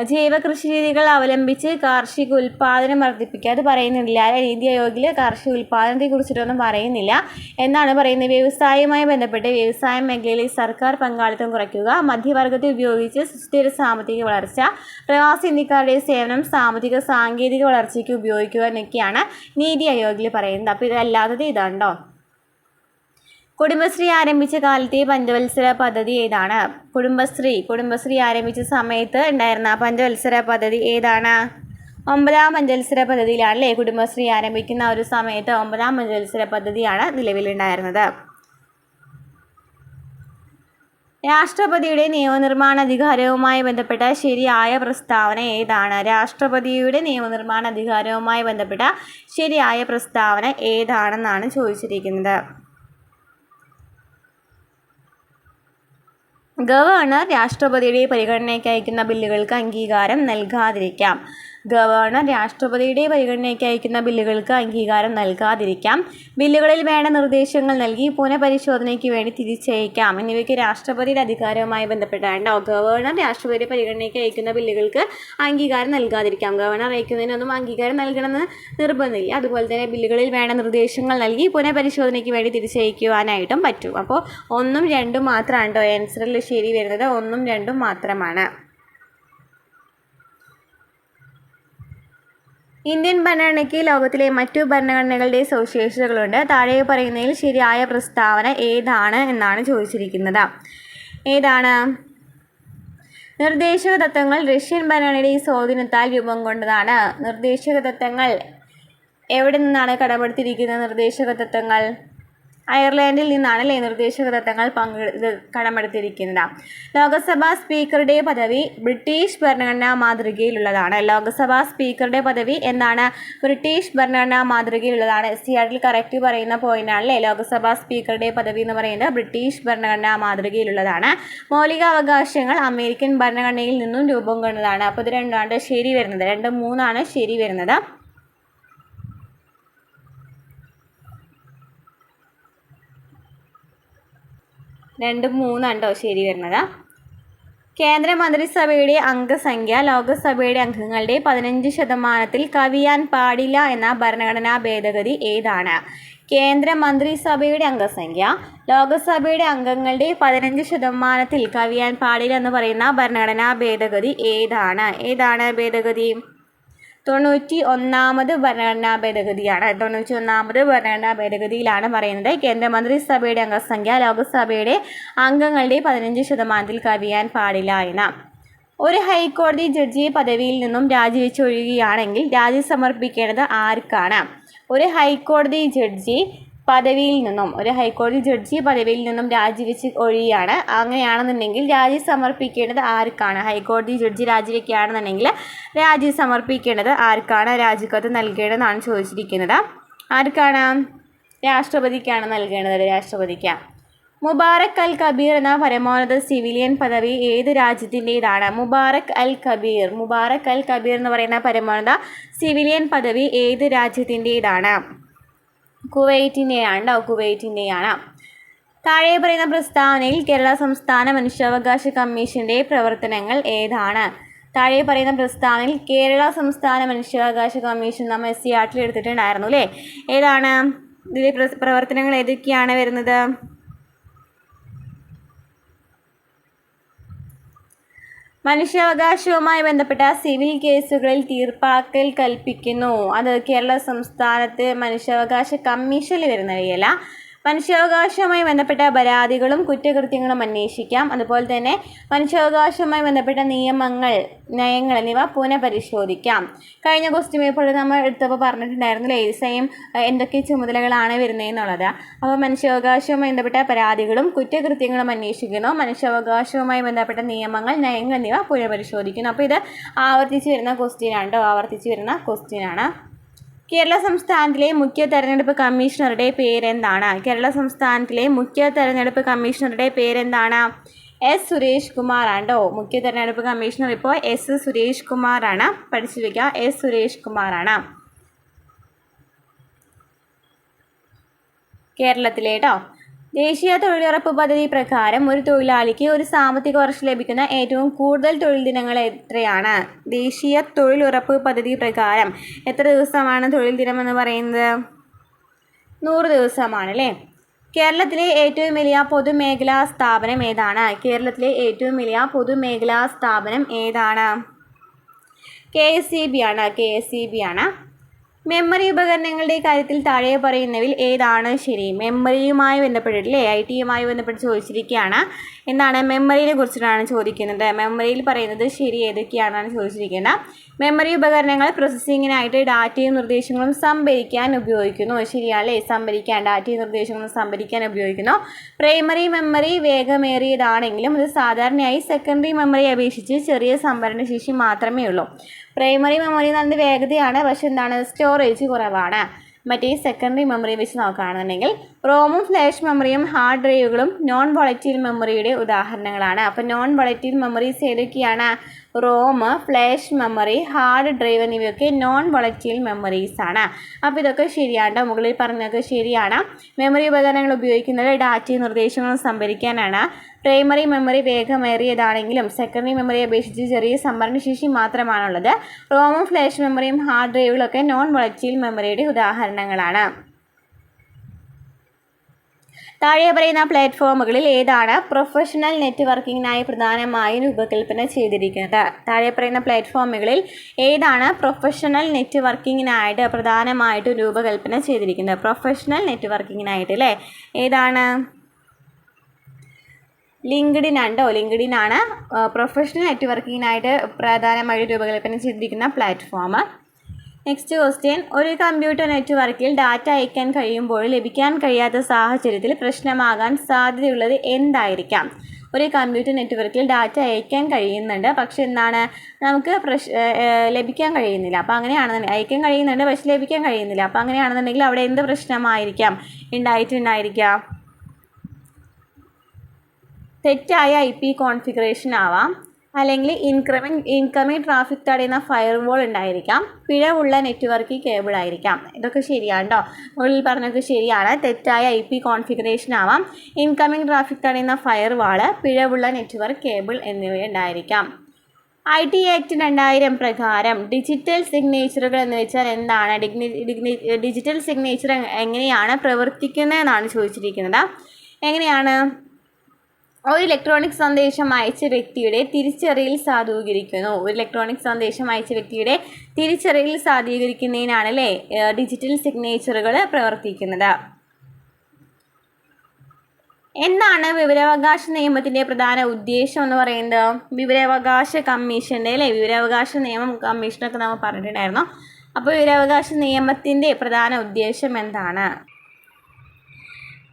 Speaker 1: ജൈവ കൃഷി രീതികൾ അവലംബിച്ച് കാർഷിക ഉൽപ്പാദനം വർദ്ധിപ്പിക്കുക. അത് പറയുന്നില്ല. നീതി ആയോഗിൽ കാർഷിക ഉൽപ്പാദനത്തെ കുറിച്ചിട്ടൊന്നും പറയുന്നില്ല. എന്നാണ് പറയുന്നത്? വ്യവസായവുമായി ബന്ധപ്പെട്ട് വ്യവസായ മേഖലയിൽ സർക്കാർ പങ്കാളിത്തം കുറയ്ക്കുക, മധ്യവർഗത്തെ ഉപയോഗിച്ച് സുസ്ഥിര സാമ്പത്തിക വളർച്ച, പ്രവാസി ഇന്ത്യക്കാരുടെ സേവനം സാമ്പത്തിക സാങ്കേതിക വളർച്ചയ്ക്ക് ഉപയോഗിക്കുക എന്നൊക്കെയാണ് നീതി ആയോഗിൽ പറയുന്നത്. അപ്പോൾ ഇതല്ലാത്തത് ഇതാണ്ടോ. കുടുംബശ്രീ ആരംഭിച്ച കാലത്തെ പഞ്ചവത്സര പദ്ധതി ഏതാണ്? കുടുംബശ്രീ ആരംഭിച്ച സമയത്ത് ഉണ്ടായിരുന്ന പഞ്ചവത്സര പദ്ധതി ഏതാണ്? 9ാം പഞ്ചവത്സര പദ്ധതിയിലാണല്ലേ. കുടുംബശ്രീ ആരംഭിക്കുന്ന ഒരു സമയത്ത് 9ാം പഞ്ചവത്സര പദ്ധതിയാണ് നിലവിലുണ്ടായിരുന്നത്. രാഷ്ട്രപതിയുടെ നിയമനിർമ്മാണ അധികാരവുമായി ബന്ധപ്പെട്ട ശരിയായ പ്രസ്താവന ഏതാണ്? രാഷ്ട്രപതിയുടെ നിയമനിർമ്മാണ അധികാരവുമായി ബന്ധപ്പെട്ട ശരിയായ പ്രസ്താവന ഏതാണെന്നാണ് ചോദിച്ചിരിക്കുന്നത്. ഗവർണർ രാഷ്ട്രപതിയുടെ പരിഗണനയ്ക്ക് അയക്കുന്ന ബില്ലുകൾക്ക് അംഗീകാരം നൽകാതിരിക്കാം. ഗവർണർ രാഷ്ട്രപതിയുടെ പരിഗണനയ്ക്ക് അയക്കുന്ന ബില്ലുകൾക്ക് അംഗീകാരം നൽകാതിരിക്കാം. ബില്ലുകളിൽ വേണ്ട നിർദ്ദേശങ്ങൾ നൽകി പുനഃപരിശോധനയ്ക്ക് വേണ്ടി തിരിച്ചയക്കാം എന്നിവയ്ക്ക് രാഷ്ട്രപതിയുടെ അധികാരവുമായി ബന്ധപ്പെട്ടാണ്. ഗവർണർ രാഷ്ട്രപതിയുടെ പരിഗണനയ്ക്ക് അയക്കുന്ന ബില്ലുകൾക്ക് അംഗീകാരം നൽകാതിരിക്കാം. ഗവർണർ അയക്കുന്നതിനൊന്നും അംഗീകാരം നൽകണമെന്ന് നിർബന്ധമില്ല. അതുപോലെ തന്നെ ബില്ലുകളിൽ വേണ്ട നിർദ്ദേശങ്ങൾ നൽകി പുനഃപരിശോധനയ്ക്ക് വേണ്ടി തിരിച്ചയക്കുവാനായിട്ടും പറ്റും. അപ്പോൾ 1ഉം 2ഉം മാത്രമാണ് കേട്ടോ ആൻസറിൽ ശരി വരുന്നത്. 1ഉം 2ഉം മാത്രമാണ്. ഇന്ത്യൻ ഭരണഘടനയ്ക്ക് ലോകത്തിലെ മറ്റു ഭരണഘടനകളുടെ സവിശേഷതകളുണ്ട്. താഴെ പറയുന്നതിൽ ശരിയായ പ്രസ്താവന ഏതാണ് എന്നാണ് ചോദിച്ചിരിക്കുന്നത്. ഏതാണ്? നിർദ്ദേശക തത്വങ്ങൾ റഷ്യൻ ഭരണഘടനയുടെ സ്വാധീനത്താൽ രൂപം കൊണ്ടതാണ്. നിർദ്ദേശക തത്വങ്ങൾ എവിടെ നിന്നാണ് കടമെടുത്തിരിക്കുന്നത്? നിർദ്ദേശക തത്വങ്ങൾ അയർലൻഡിൽ നിന്നാണല്ലേ നിർദ്ദേശക തത്വങ്ങൾ കടമെടുത്തിരിക്കുന്നത്. ലോകസഭാ സ്പീക്കറുടെ പദവി ബ്രിട്ടീഷ് ഭരണഘടനാ മാതൃകയിലുള്ളതാണ്. ലോകസഭാ സ്പീക്കറുടെ പദവി എന്താണ്? ബ്രിട്ടീഷ് ഭരണഘടനാ മാതൃകയിലുള്ളതാണ്. SCERT കറക്റ്റ് പറയുന്ന പോയിന്റാണല്ലേ. ലോകസഭാ സ്പീക്കറുടെ പദവി എന്ന് പറയുന്നത് ബ്രിട്ടീഷ് ഭരണഘടനാ മാതൃകയിലുള്ളതാണ്. മൗലിക അവകാശങ്ങൾ അമേരിക്കൻ ഭരണഘടനയിൽ നിന്നും രൂപം കൊണ്ടതാണ്. അപ്പോൾ ഇത് രണ്ടാണ് ശരി വരുന്നത്. 2, 3 ശരി വരുന്നത്. 2, 3 ശരി വരുന്നത്. കേന്ദ്ര മന്ത്രിസഭയുടെ അംഗസംഖ്യ ലോകസഭയുടെ അംഗങ്ങളുടെ 15% കവിയാൻ പാടില്ല എന്ന ഭരണഘടനാ ഭേദഗതി ഏതാണ്? കേന്ദ്ര മന്ത്രിസഭയുടെ അംഗസംഖ്യ ലോകസഭയുടെ അംഗങ്ങളുടെ 15% കവിയാൻ പാടില്ല എന്ന് പറയുന്ന ഭരണഘടനാ ഭേദഗതി ഏതാണ്? ഏതാണ് ഭേദഗതി? 91ാമത് ഭരണഘടനാ ഭേദഗതിയാണ്. 91ാമത് ഭരണഘടനാ ഭേദഗതിയിലാണ് പറയുന്നത് കേന്ദ്രമന്ത്രിസഭയുടെ അംഗസംഖ്യ ലോകസഭയുടെ അംഗങ്ങളുടെ 15% കവിയാൻ പാടില്ല എന്ന്. ഒരു ഹൈക്കോടതി ജഡ്ജി പദവിയിൽ നിന്നും രാജിവെച്ചൊഴിയുകയാണെങ്കിൽ രാജി സമർപ്പിക്കേണ്ടത് ആർക്കാണ്? ഒരു ഹൈക്കോടതി ജഡ്ജി പദവിയിൽ നിന്നും രാജിവെച്ച് ഒഴിയുകയാണ്. അങ്ങനെയാണെന്നുണ്ടെങ്കിൽ രാജി സമർപ്പിക്കേണ്ടത് ആർക്കാണ്? ഹൈക്കോടതി ജഡ്ജി രാജിവെക്കുകയാണെന്നുണ്ടെങ്കിൽ രാജി സമർപ്പിക്കേണ്ടത് ആർക്കാണ്? രാജിക്കത്ത് നൽകേണ്ടതെന്നാണ് ചോദിച്ചിരിക്കുന്നത്. ആർക്കാണ്? രാഷ്ട്രപതിക്കാണ് നൽകേണ്ടത്. രാഷ്ട്രപതിക്ക്. മുബാറക് അൽ കബീർ എന്ന പരമോന്നത സിവിലിയൻ പദവി ഏത് രാജ്യത്തിൻ്റെതാണ്? മുബാറക് അൽ കബീർ എന്ന് പറയുന്ന പരമോന്നത സിവിലിയൻ പദവി ഏത് രാജ്യത്തിൻ്റെതാണ്? കുവൈറ്റിൻ്റെയാണ്. താഴെ പറയുന്ന പ്രസ്താവനയിൽ കേരള സംസ്ഥാന മനുഷ്യാവകാശ കമ്മീഷന്റെ പ്രവർത്തനങ്ങൾ ഏതാണ്? താഴെ പറയുന്ന പ്രസ്താവനയിൽ കേരള സംസ്ഥാന മനുഷ്യാവകാശ കമ്മീഷൻ നമ്മൾ SCERT എടുത്തിട്ടുണ്ടായിരുന്നു അല്ലേ? ഏതാണ് ഇതിലെ പ്രവർത്തനങ്ങൾ ഏതൊക്കെയാണ് വരുന്നത്? മനുഷ്യാവകാശവുമായി ബന്ധപ്പെട്ട സിവിൽ കേസുകളിൽ തീർപ്പാക്കൽ കൽപ്പിക്കുന്നു. അത് കേരള സംസ്ഥാനത്ത് മനുഷ്യാവകാശ കമ്മീഷനിൽ വരുന്ന വഴിയല്ല. മനുഷ്യാവകാശവുമായി ബന്ധപ്പെട്ട പരാതികളും കുറ്റകൃത്യങ്ങളും അന്വേഷിക്കാം. അതുപോലെ തന്നെ മനുഷ്യാവകാശവുമായി ബന്ധപ്പെട്ട നിയമങ്ങൾ, നയങ്ങൾ എന്നിവ പുനഃപരിശോധിക്കാം. കഴിഞ്ഞ ക്വസ്റ്റ്യൻ പേപ്പറിൽ നമ്മൾ എടുത്തപ്പോൾ പറഞ്ഞിട്ടുണ്ടായിരുന്നില്ലേ സെയിം എന്തൊക്കെ ചുമതലകളാണ് വരുന്നതെന്നുള്ളത്. അപ്പോൾ മനുഷ്യാവകാശവുമായി ബന്ധപ്പെട്ട പരാതികളും കുറ്റകൃത്യങ്ങളും അന്വേഷിക്കുന്നു, മനുഷ്യാവകാശവുമായി ബന്ധപ്പെട്ട നിയമങ്ങൾ, നയങ്ങൾ എന്നിവ പുനഃപരിശോധിക്കുന്നു. അപ്പോൾ ഇത് ആവർത്തിച്ച് വരുന്ന ക്വസ്റ്റ്യൻ ആണ്. കേരള സംസ്ഥാനത്തിലെ മുഖ്യ തെരഞ്ഞെടുപ്പ് കമ്മീഷണറുടെ പേരെന്താണ്? കേരള സംസ്ഥാനത്തിലെ മുഖ്യ തെരഞ്ഞെടുപ്പ് കമ്മീഷണറുടെ പേരെന്താണ്? എസ് സുരേഷ് കുമാർ ആണ്. മുഖ്യ തെരഞ്ഞെടുപ്പ് കമ്മീഷണർ ഇപ്പോൾ എസ് സുരേഷ് കുമാറാണ്. പഠിച്ചു വയ്ക്കുക, എസ് സുരേഷ് കുമാറാണ് കേരളത്തിലെ ദേശീയ തൊഴിലുറപ്പ് പദ്ധതി പ്രകാരം ഒരു തൊഴിലാളിക്ക് ഒരു സാമ്പത്തിക വർഷം ലഭിക്കുന്ന ഏറ്റവും കൂടുതൽ തൊഴിൽ ദിനങ്ങൾ എത്രയാണ്? ദേശീയ തൊഴിലുറപ്പ് പദ്ധതി പ്രകാരം എത്ര ദിവസമാണ് തൊഴിൽ ദിനം എന്ന് പറയുന്നത്? 100 ദിവസമാണ് അല്ലേ? കേരളത്തിലെ ഏറ്റവും വലിയ പൊതുമേഖലാ സ്ഥാപനം ഏതാണ്? കേരളത്തിലെ ഏറ്റവും വലിയ പൊതുമേഖലാ സ്ഥാപനം ഏതാണ്? KSEB ആണ്. മെമ്മറി ഉപകരണങ്ങളുടെ കാര്യത്തിൽ താഴെ പറയുന്നവയിൽ ഏതാണ് ശരി? മെമ്മറിയുമായി ബന്ധപ്പെട്ടിട്ടില്ലേ, IT-യുമായി ബന്ധപ്പെട്ട് ചോദിച്ചിരിക്കുകയാണ്. എന്താണ് മെമ്മറിയെ കുറിച്ചിട്ടാണ് ചോദിക്കുന്നത്. മെമ്മറിയിൽ പറയുന്നത് ശരി ഏതൊക്കെയാണെന്നാണ് ചോദിച്ചിരിക്കുന്നത്. മെമ്മറി ഉപകരണങ്ങൾ പ്രോസസ്സിങ്ങിനായിട്ട് ഡാറ്റയും നിർദ്ദേശങ്ങളും സംഭരിക്കാൻ ഉപയോഗിക്കുന്നു. ശരിയാണല്ലേ? ഡാറ്റയും നിർദ്ദേശങ്ങളും സംഭരിക്കാൻ ഉപയോഗിക്കുന്നു. പ്രൈമറി മെമ്മറി വേഗമേറിയതാണെങ്കിലും ഇത് സാധാരണയായി സെക്കൻഡറി മെമ്മറിയെ അപേക്ഷിച്ച് ചെറിയ സംഭരണശേഷി മാത്രമേ ഉള്ളൂ. പ്രൈമറി മെമ്മറി എന്ന് പറയുന്നത് വേഗതയാണ്, പക്ഷെ എന്താണ് സ്റ്റോറേജ് കുറവാണ്. മറ്റേ സെക്കൻഡറി മെമ്മറി വെച്ച് നോക്കുകയാണെന്നുണ്ടെങ്കിൽ റോമും ഫ്ലാഷ് മെമ്മറിയും ഹാർഡ് ഡ്രൈവുകളും നോൺ വോളറ്റൈൽ മെമ്മറിയുടെ ഉദാഹരണങ്ങളാണ്. അപ്പോൾ നോൺ വോളറ്റൈൽ മെമ്മറീസ് ഏതൊക്കെയാണ്? ROM, flash memory, hard drive എന്നിവയൊക്കെ നോൺ വോളറ്റൈൽ മെമ്മറീസ് ആണ്. അപ്പോൾ ഇതൊക്കെ ശരിയാണ്. മുകളിൽ പറഞ്ഞതൊക്കെ ശരിയാണ്. മെമ്മറി ഉപകരണങ്ങൾ ഉപയോഗിക്കുന്നത് ഡാറ്റയും നിർദ്ദേശങ്ങളും സംഭരിക്കാനാണ്. പ്രൈമറി മെമ്മറി വേഗമേറിയതാണെങ്കിലും സെക്കൻഡറി മെമ്മറിയെ അപേക്ഷിച്ച് ചെറിയ സംഭരണശേഷി മാത്രമാണുള്ളത്. റോമും ഫ്ലാഷ് മെമ്മറിയും ഹാർഡ് ഡ്രൈവുകളൊക്കെ നോൺ വോളറ്റൈൽ മെമ്മറിയുടെ ഉദാഹരണങ്ങളാണ്. താഴെ പറയുന്ന പ്ലാറ്റ്ഫോമുകളിൽ ഏതാണ് പ്രൊഫഷണൽ നെറ്റ്വർക്കിങ്ങിനായി പ്രധാനമായും രൂപകൽപ്പന ചെയ്തിരിക്കുന്നത്? താഴെ പറയുന്ന പ്ലാറ്റ്ഫോമുകളിൽ ഏതാണ് പ്രൊഫഷണൽ നെറ്റ്വർക്കിങ്ങിനായിട്ട് പ്രധാനമായിട്ടും രൂപകൽപ്പന ചെയ്തിരിക്കുന്നത്? പ്രൊഫഷണൽ നെറ്റ്വർക്കിങ്ങിനായിട്ട് അല്ലേ? ഏതാണ്? ലിങ്ക്ഡിൻ ആണ് പ്രൊഫഷണൽ നെറ്റ്വർക്കിങ്ങിനായിട്ട് പ്രധാനമായിട്ട് രൂപകൽപ്പന ചെയ്തിരിക്കുന്ന പ്ലാറ്റ്ഫോം. നെക്സ്റ്റ് ക്വസ്റ്റ്യൻ, ഒരു കമ്പ്യൂട്ടർ നെറ്റ്വർക്കിൽ ഡാറ്റ അയക്കാൻ കഴിയുമ്പോൾ ലഭിക്കാൻ കഴിയാത്ത സാഹചര്യത്തിൽ പ്രശ്നമാകാൻ സാധ്യതയുള്ളത് എന്തായിരിക്കാം? ഒരു കമ്പ്യൂട്ടർ നെറ്റ്വർക്കിൽ ഡാറ്റ അയക്കാൻ കഴിയുന്നുണ്ട്, പക്ഷെ എന്താണ് നമുക്ക് ലഭിക്കാൻ കഴിയുന്നില്ല. അപ്പോൾ അങ്ങനെയാണെന്നുണ്ടെങ്കിൽ അയക്കാൻ കഴിയുന്നുണ്ട് പക്ഷെ ലഭിക്കാൻ കഴിയുന്നില്ല. അപ്പോൾ അങ്ങനെയാണെന്നുണ്ടെങ്കിൽ അവിടെ എന്ത് പ്രശ്നമായിരിക്കാം ഉണ്ടായിട്ടുണ്ടായിരിക്കാം? തെറ്റായ IP കോൺഫിഗറേഷൻ ആവാം, അല്ലെങ്കിൽ ഇൻകമിംഗ് ട്രാഫിക് തടയുന്ന ഫയർവാൾ ഉണ്ടായിരിക്കാം, പിഴവുള്ള നെറ്റ്വർക്ക് കേബിൾ ആയിരിക്കാം. ഇതൊക്കെ ശരിയാണ് കേട്ടോ. മുകളിൽ പറഞ്ഞതൊക്കെ ശരിയാണ്. തെറ്റായ IP കോൺഫിഗറേഷൻ ആവാം, ഇൻകമിംഗ് ട്രാഫിക് തടയുന്ന ഫയർവാൾ, പിഴവുള്ള നെറ്റ്വർക്ക് കേബിൾ എന്നിവ ഉണ്ടായിരിക്കാം. IT ആക്ട് 2000 പ്രകാരം ഡിജിറ്റൽ സിഗ്നേച്ചറുകൾ എന്ന് വെച്ചാൽ എന്താണ്? ഡിജിറ്റൽ സിഗ്നേച്ചർ എങ്ങനെയാണ് പ്രവർത്തിക്കുന്നതെന്നാണ് ചോദിച്ചിരിക്കുന്നത്. എങ്ങനെയാണ്? ഒരു ഇലക്ട്രോണിക് സന്ദേശം അയച്ച വ്യക്തിയുടെ തിരിച്ചറിയൽ സാധൂകരിക്കുന്നു. ഒരു ഇലക്ട്രോണിക് സന്ദേശം അയച്ച വ്യക്തിയുടെ തിരിച്ചറിയൽ സാധൂകരിക്കുന്നതിനാണ് അല്ലേ ഡിജിറ്റൽ സിഗ്നേച്ചറുകൾ പ്രവർത്തിക്കുന്നത്. എന്താണ് വിവരാവകാശ നിയമത്തിൻ്റെ പ്രധാന ഉദ്ദേശം എന്ന് പറയുന്നത്? വിവരാവകാശ കമ്മീഷൻ്റെ അല്ലേ വിവരാവകാശ നിയമം കമ്മീഷനൊക്കെ നമ്മൾ പറഞ്ഞിട്ടുണ്ടായിരുന്നു. അപ്പോൾ വിവരാവകാശ നിയമത്തിൻ്റെ പ്രധാന ഉദ്ദേശം എന്താണ്?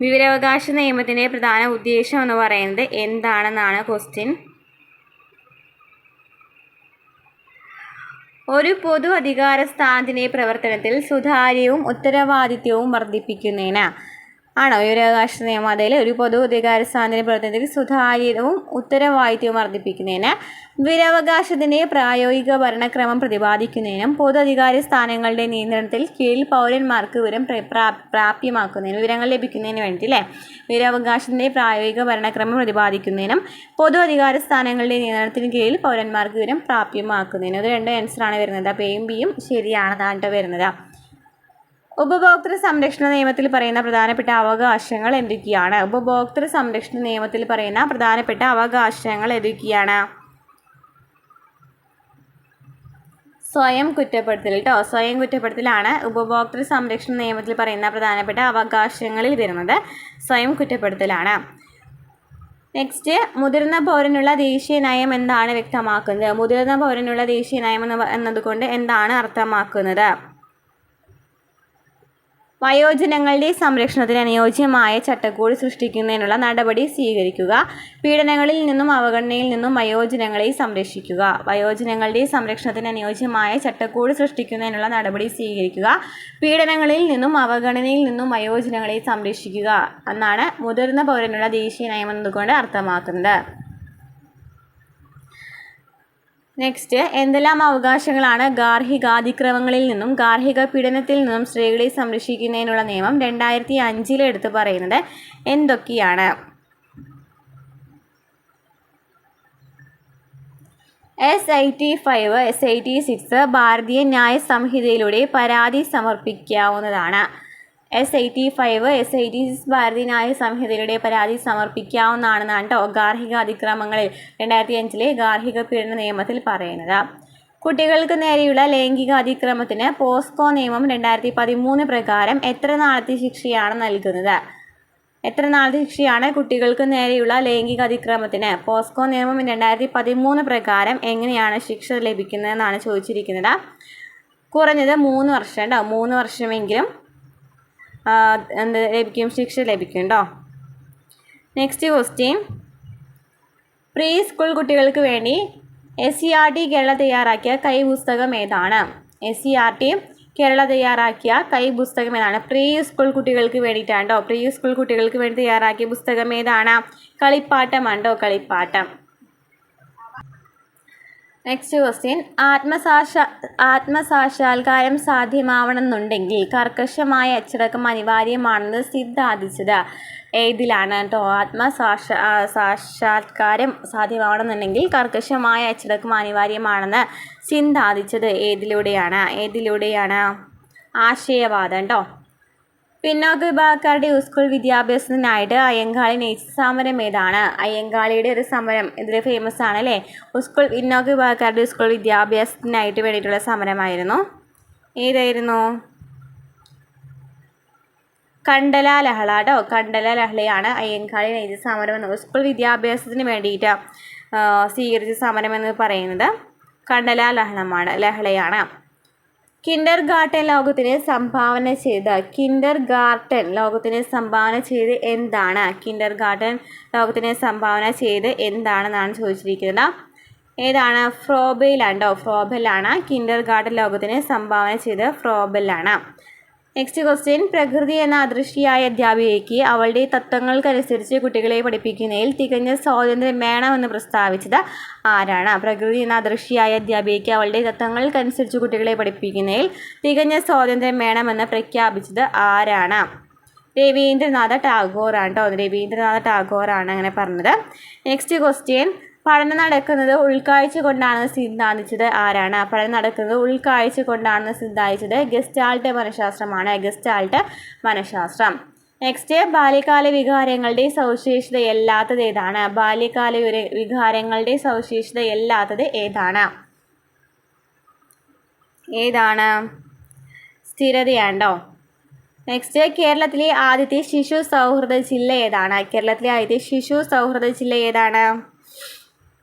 Speaker 1: വിവരാവകാശ നിയമത്തിൻ്റെ പ്രധാന ഉദ്ദേശം എന്ന് പറയുന്നത് എന്താണെന്നാണ് ക്വസ്റ്റ്യൻ. ഒരു പൊതു അധികാര സ്ഥാനത്തിൻ്റെ പ്രവർത്തനത്തിൽ സുതാര്യവും ഉത്തരവാദിത്വവും വർദ്ധിപ്പിക്കുന്നതിന് ആണോ വിവരാവകാശ നിയമം? അതിൽ ഒരു പൊതു അധികാര സ്ഥാനത്തിന് പ്രതിനിധിക്ക് സുതാര്യവും ഉത്തരവാദിത്വവും വർദ്ധിപ്പിക്കുന്നതിന്, വിവരാവകാശത്തിൻ്റെ പ്രായോഗിക ഭരണക്രമം പ്രതിപാദിക്കുന്നതിനും, പൊതു അധികാര സ്ഥാനങ്ങളുടെ നിയന്ത്രണത്തിൽ കീഴിൽ പൗരന്മാർക്ക് വിവരം പ്രാപ്യമാക്കുന്നതിനും, വിവരങ്ങൾ ലഭിക്കുന്നതിന് വേണ്ടി അല്ലേ, വിവരാവകാശത്തിൻ്റെ പ്രായോഗിക ഭരണക്രമം പ്രതിപാദിക്കുന്നതിനും, പൊതു അധികാര സ്ഥാനങ്ങളുടെ നിയന്ത്രണത്തിന് കീഴിൽ പൗരന്മാർക്ക് വിവരം പ്രാപ്യമാക്കുന്നതിനും. ഇത് രണ്ട് ആൻസറാണ് വരുന്നത്. അപ്പോൾ എയും ബിയും ശരിയാണതാണ് വരുന്നത്. ഉപഭോക്തൃ സംരക്ഷണ നിയമത്തിൽ പറയുന്ന പ്രധാനപ്പെട്ട അവകാശങ്ങൾ എന്തൊക്കെയാണ്? ഉപഭോക്തൃ സംരക്ഷണ നിയമത്തിൽ പറയുന്ന പ്രധാനപ്പെട്ട അവകാശങ്ങൾ ഏതൊക്കെയാണ്? സ്വയം കുറ്റപ്പെടുത്തൽ കേട്ടോ. സ്വയം കുറ്റപ്പെടുത്തലാണ് ഉപഭോക്തൃ സംരക്ഷണ നിയമത്തിൽ പറയുന്ന പ്രധാനപ്പെട്ട അവകാശങ്ങളിൽ വരുന്നത്. സ്വയം കുറ്റപ്പെടുത്തലാണ്. നെക്സ്റ്റ്, മുതിർന്ന പൗരനുള്ള ദേശീയ നയം എന്താണ് വ്യക്തമാക്കുന്നത്? മുതിർന്ന പൗരനുള്ള ദേശീയ നയം എന്നതുകൊണ്ട് എന്താണ് അർത്ഥമാക്കുന്നത്? വയോജനങ്ങളുടെ സംരക്ഷണത്തിന് അനുയോജ്യമായ ചട്ടക്കൂട് സൃഷ്ടിക്കുന്നതിനുള്ള നടപടി സ്വീകരിക്കുക. പീഡനങ്ങളിൽ നിന്നും അവഗണനയിൽ നിന്നും വയോജനങ്ങളെ സംരക്ഷിക്കുക. വയോജനങ്ങളുടെ സംരക്ഷണത്തിന് അനുയോജ്യമായ ചട്ടക്കൂട് സൃഷ്ടിക്കുന്നതിനുള്ള നടപടി സ്വീകരിക്കുക. പീഡനങ്ങളിൽ നിന്നും അവഗണനയിൽ നിന്നും വയോജനങ്ങളെ സംരക്ഷിക്കുക എന്നാണ് മുതിർന്ന പൗരനുള്ള ദേശീയ നയം എന്നതുകൊണ്ട് അർത്ഥമാക്കുന്നത്. നെക്സ്റ്റ്, എന്തെല്ലാം അവകാശങ്ങളാണ് ഗാർഹികാതിക്രമങ്ങളിൽ നിന്നും ഗാർഹിക പീഡനത്തിൽ നിന്നും സ്ത്രീകളെ സംരക്ഷിക്കുന്നതിനുള്ള നിയമം 2005 എടുത്ത് പറയുന്നത്? എന്തൊക്കെയാണ്? SIT 5, SIT 6 ഭാരതീയ ന്യായ സംഹിതയിലൂടെ പരാതി സമർപ്പിക്കാവുന്നതാണ്. SIT 5, SIT 6 ഭാരതീയ ന്യായ സംഹിതയിലൂടെ പരാതി സമർപ്പിക്കാവുന്നതാണെന്നാണ് കേട്ടോ ഗാർഹിക അതിക്രമങ്ങളിൽ 2005 ഗാർഹിക പീഡന നിയമത്തിൽ പറയുന്നത്. കുട്ടികൾക്ക് നേരെയുള്ള ലൈംഗിക അതിക്രമത്തിന് പോസ്കോ നിയമം 2013 പ്രകാരം എത്ര നാളത്തെ ശിക്ഷയാണ് നൽകുന്നത്? എത്ര നാളത്തെ ശിക്ഷയാണ് കുട്ടികൾക്ക് നേരെയുള്ള ലൈംഗിക അതിക്രമത്തിന് പോസ്കോ നിയമം 2013 പ്രകാരം എങ്ങനെയാണ് ശിക്ഷ ലഭിക്കുന്നതെന്നാണ് ചോദിച്ചിരിക്കുന്നത്. കുറഞ്ഞത് 3 വർഷം കേട്ടോ. 3 വർഷമെങ്കിലും ലഭിക്കും, ശിക്ഷ ലഭിക്കും കേട്ടോ. നെക്സ്റ്റ് ക്വസ്റ്റ്യൻ, പ്രീ സ്കൂൾ കുട്ടികൾക്ക് വേണ്ടി SCERT കേരള തയ്യാറാക്കിയ കൈപുസ്തകം ഏതാണ്? SCERT കേരള തയ്യാറാക്കിയ കൈപുസ്തകം ഏതാണ്? പ്രീ സ്കൂൾ കുട്ടികൾക്ക് വേണ്ടിയിട്ടാണ് കേട്ടോ. പ്രീ സ്കൂൾ കുട്ടികൾക്ക് വേണ്ടി തയ്യാറാക്കിയ പുസ്തകം ഏതാണ്? കളിപ്പാട്ടമാണ് കേട്ടോ, കളിപ്പാട്ടം. നെക്സ്റ്റ് ക്വസ്റ്റ്യൻ, ആത്മസാക്ഷാത്കാരം സാധ്യമാവണമെന്നുണ്ടെങ്കിൽ കർക്കശമായ അച്ചടക്കം അനിവാര്യമാണെന്ന് സിദ്ധാന്തിച്ചത് ഏതിലാണ് കേട്ടോ? സാക്ഷാത്കാരം സാധ്യമാവണമെന്നുണ്ടെങ്കിൽ കർക്കശമായ അച്ചടക്കം അനിവാര്യമാണെന്ന് സിദ്ധാന്തിച്ചത് ഏതിലൂടെയാണ്? ആശയവാദം കേട്ടോ. പിന്നോക്ക വിഭാഗക്കാരുടെ സ്കൂൾ വിദ്യാഭ്യാസത്തിനായിട്ട് അയ്യങ്കാളി നയിച്ച സമരം ഏതാണ്? അയ്യങ്കാളിയുടെ ഒരു സമരം ഇതിൽ ഫേമസ് ആണ് അല്ലേ. പിന്നോക്ക വിഭാഗക്കാരുടെ സ്കൂൾ വിദ്യാഭ്യാസത്തിനായിട്ട് വേണ്ടിയിട്ടുള്ള സമരമായിരുന്നു. ഏതായിരുന്നു? കണ്ടല ലഹള കേട്ടോ. കണ്ടല ലഹളയാണ് അയ്യങ്കാളി നയിച്ച സമരം എന്ന്. സ്കൂൾ വിദ്യാഭ്യാസത്തിന് വേണ്ടിയിട്ട് സ്വീകരിച്ച സമരം എന്ന് പറയുന്നത് കണ്ടല ലഹളയാണ്. കിൻഡർ ഗാർട്ടൻ ലോകത്തിന് സംഭാവന ചെയ്ത് എന്താണ്? കിൻഡർ ഗാർട്ടൻ ലോകത്തിന് സംഭാവന ചെയ്ത് എന്താണെന്നാണ് ചോദിച്ചിരിക്കുന്നത്. ഏതാണ്? ഫ്രോബെല്ലാണ് കിൻഡർ ഗാർട്ടൻ ലോകത്തിന് സംഭാവന ചെയ്ത് ഫ്രോബെല്ലാണ്. നെക്സ്റ്റ് ക്വസ്റ്റ്യൻ, പ്രകൃതി എന്ന അദൃശ്യയായ അധ്യാപികയ്ക്ക് അവളുടെ തത്വങ്ങൾക്കനുസരിച്ച് കുട്ടികളെ പഠിപ്പിക്കുന്നതിൽ തികഞ്ഞ സ്വാതന്ത്ര്യം വേണമെന്ന് പ്രസ്താവിച്ചത് ആരാണ്? പ്രകൃതി എന്ന അദൃശ്യയായ അധ്യാപികയ്ക്ക് അവളുടെ തത്വങ്ങൾക്കനുസരിച്ച് കുട്ടികളെ പഠിപ്പിക്കുന്നതിൽ തികഞ്ഞ സ്വാതന്ത്ര്യം വേണമെന്ന് പ്രഖ്യാപിച്ചത് ആരാണ്? രവീന്ദ്രനാഥ ടാഗോറാണ് കേട്ടോ. രവീന്ദ്രനാഥ ടാഗോറാണ് അങ്ങനെ പറഞ്ഞത്. നെക്സ്റ്റ് ക്വസ്റ്റ്യൻ, പഠനം നടക്കുന്നത് ഉൾക്കാഴ്ച കൊണ്ടാണെന്ന് സിദ്ധാന്തിച്ചത് ആരാണ്? പഠനം നടക്കുന്നത് ഉൾക്കാഴ്ച കൊണ്ടാണെന്ന് സിദ്ധാന്തിച്ചത് ഗസ്റ്റാൾട്ട് മനഃശാസ്ത്രം. നെക്സ്റ്റ്, ബാല്യകാല വികാരങ്ങളുടെ സവിശേഷതയല്ലാത്തത് ഏതാണ്? ബാല്യകാല വികാരങ്ങളുടെ സവിശേഷതയല്ലാത്തത് ഏതാണ്? സ്ഥിരതയാണോ? നെക്സ്റ്റ്, കേരളത്തിലെ ആദ്യത്തെ ശിശു സൗഹൃദ ജില്ല ഏതാണ്?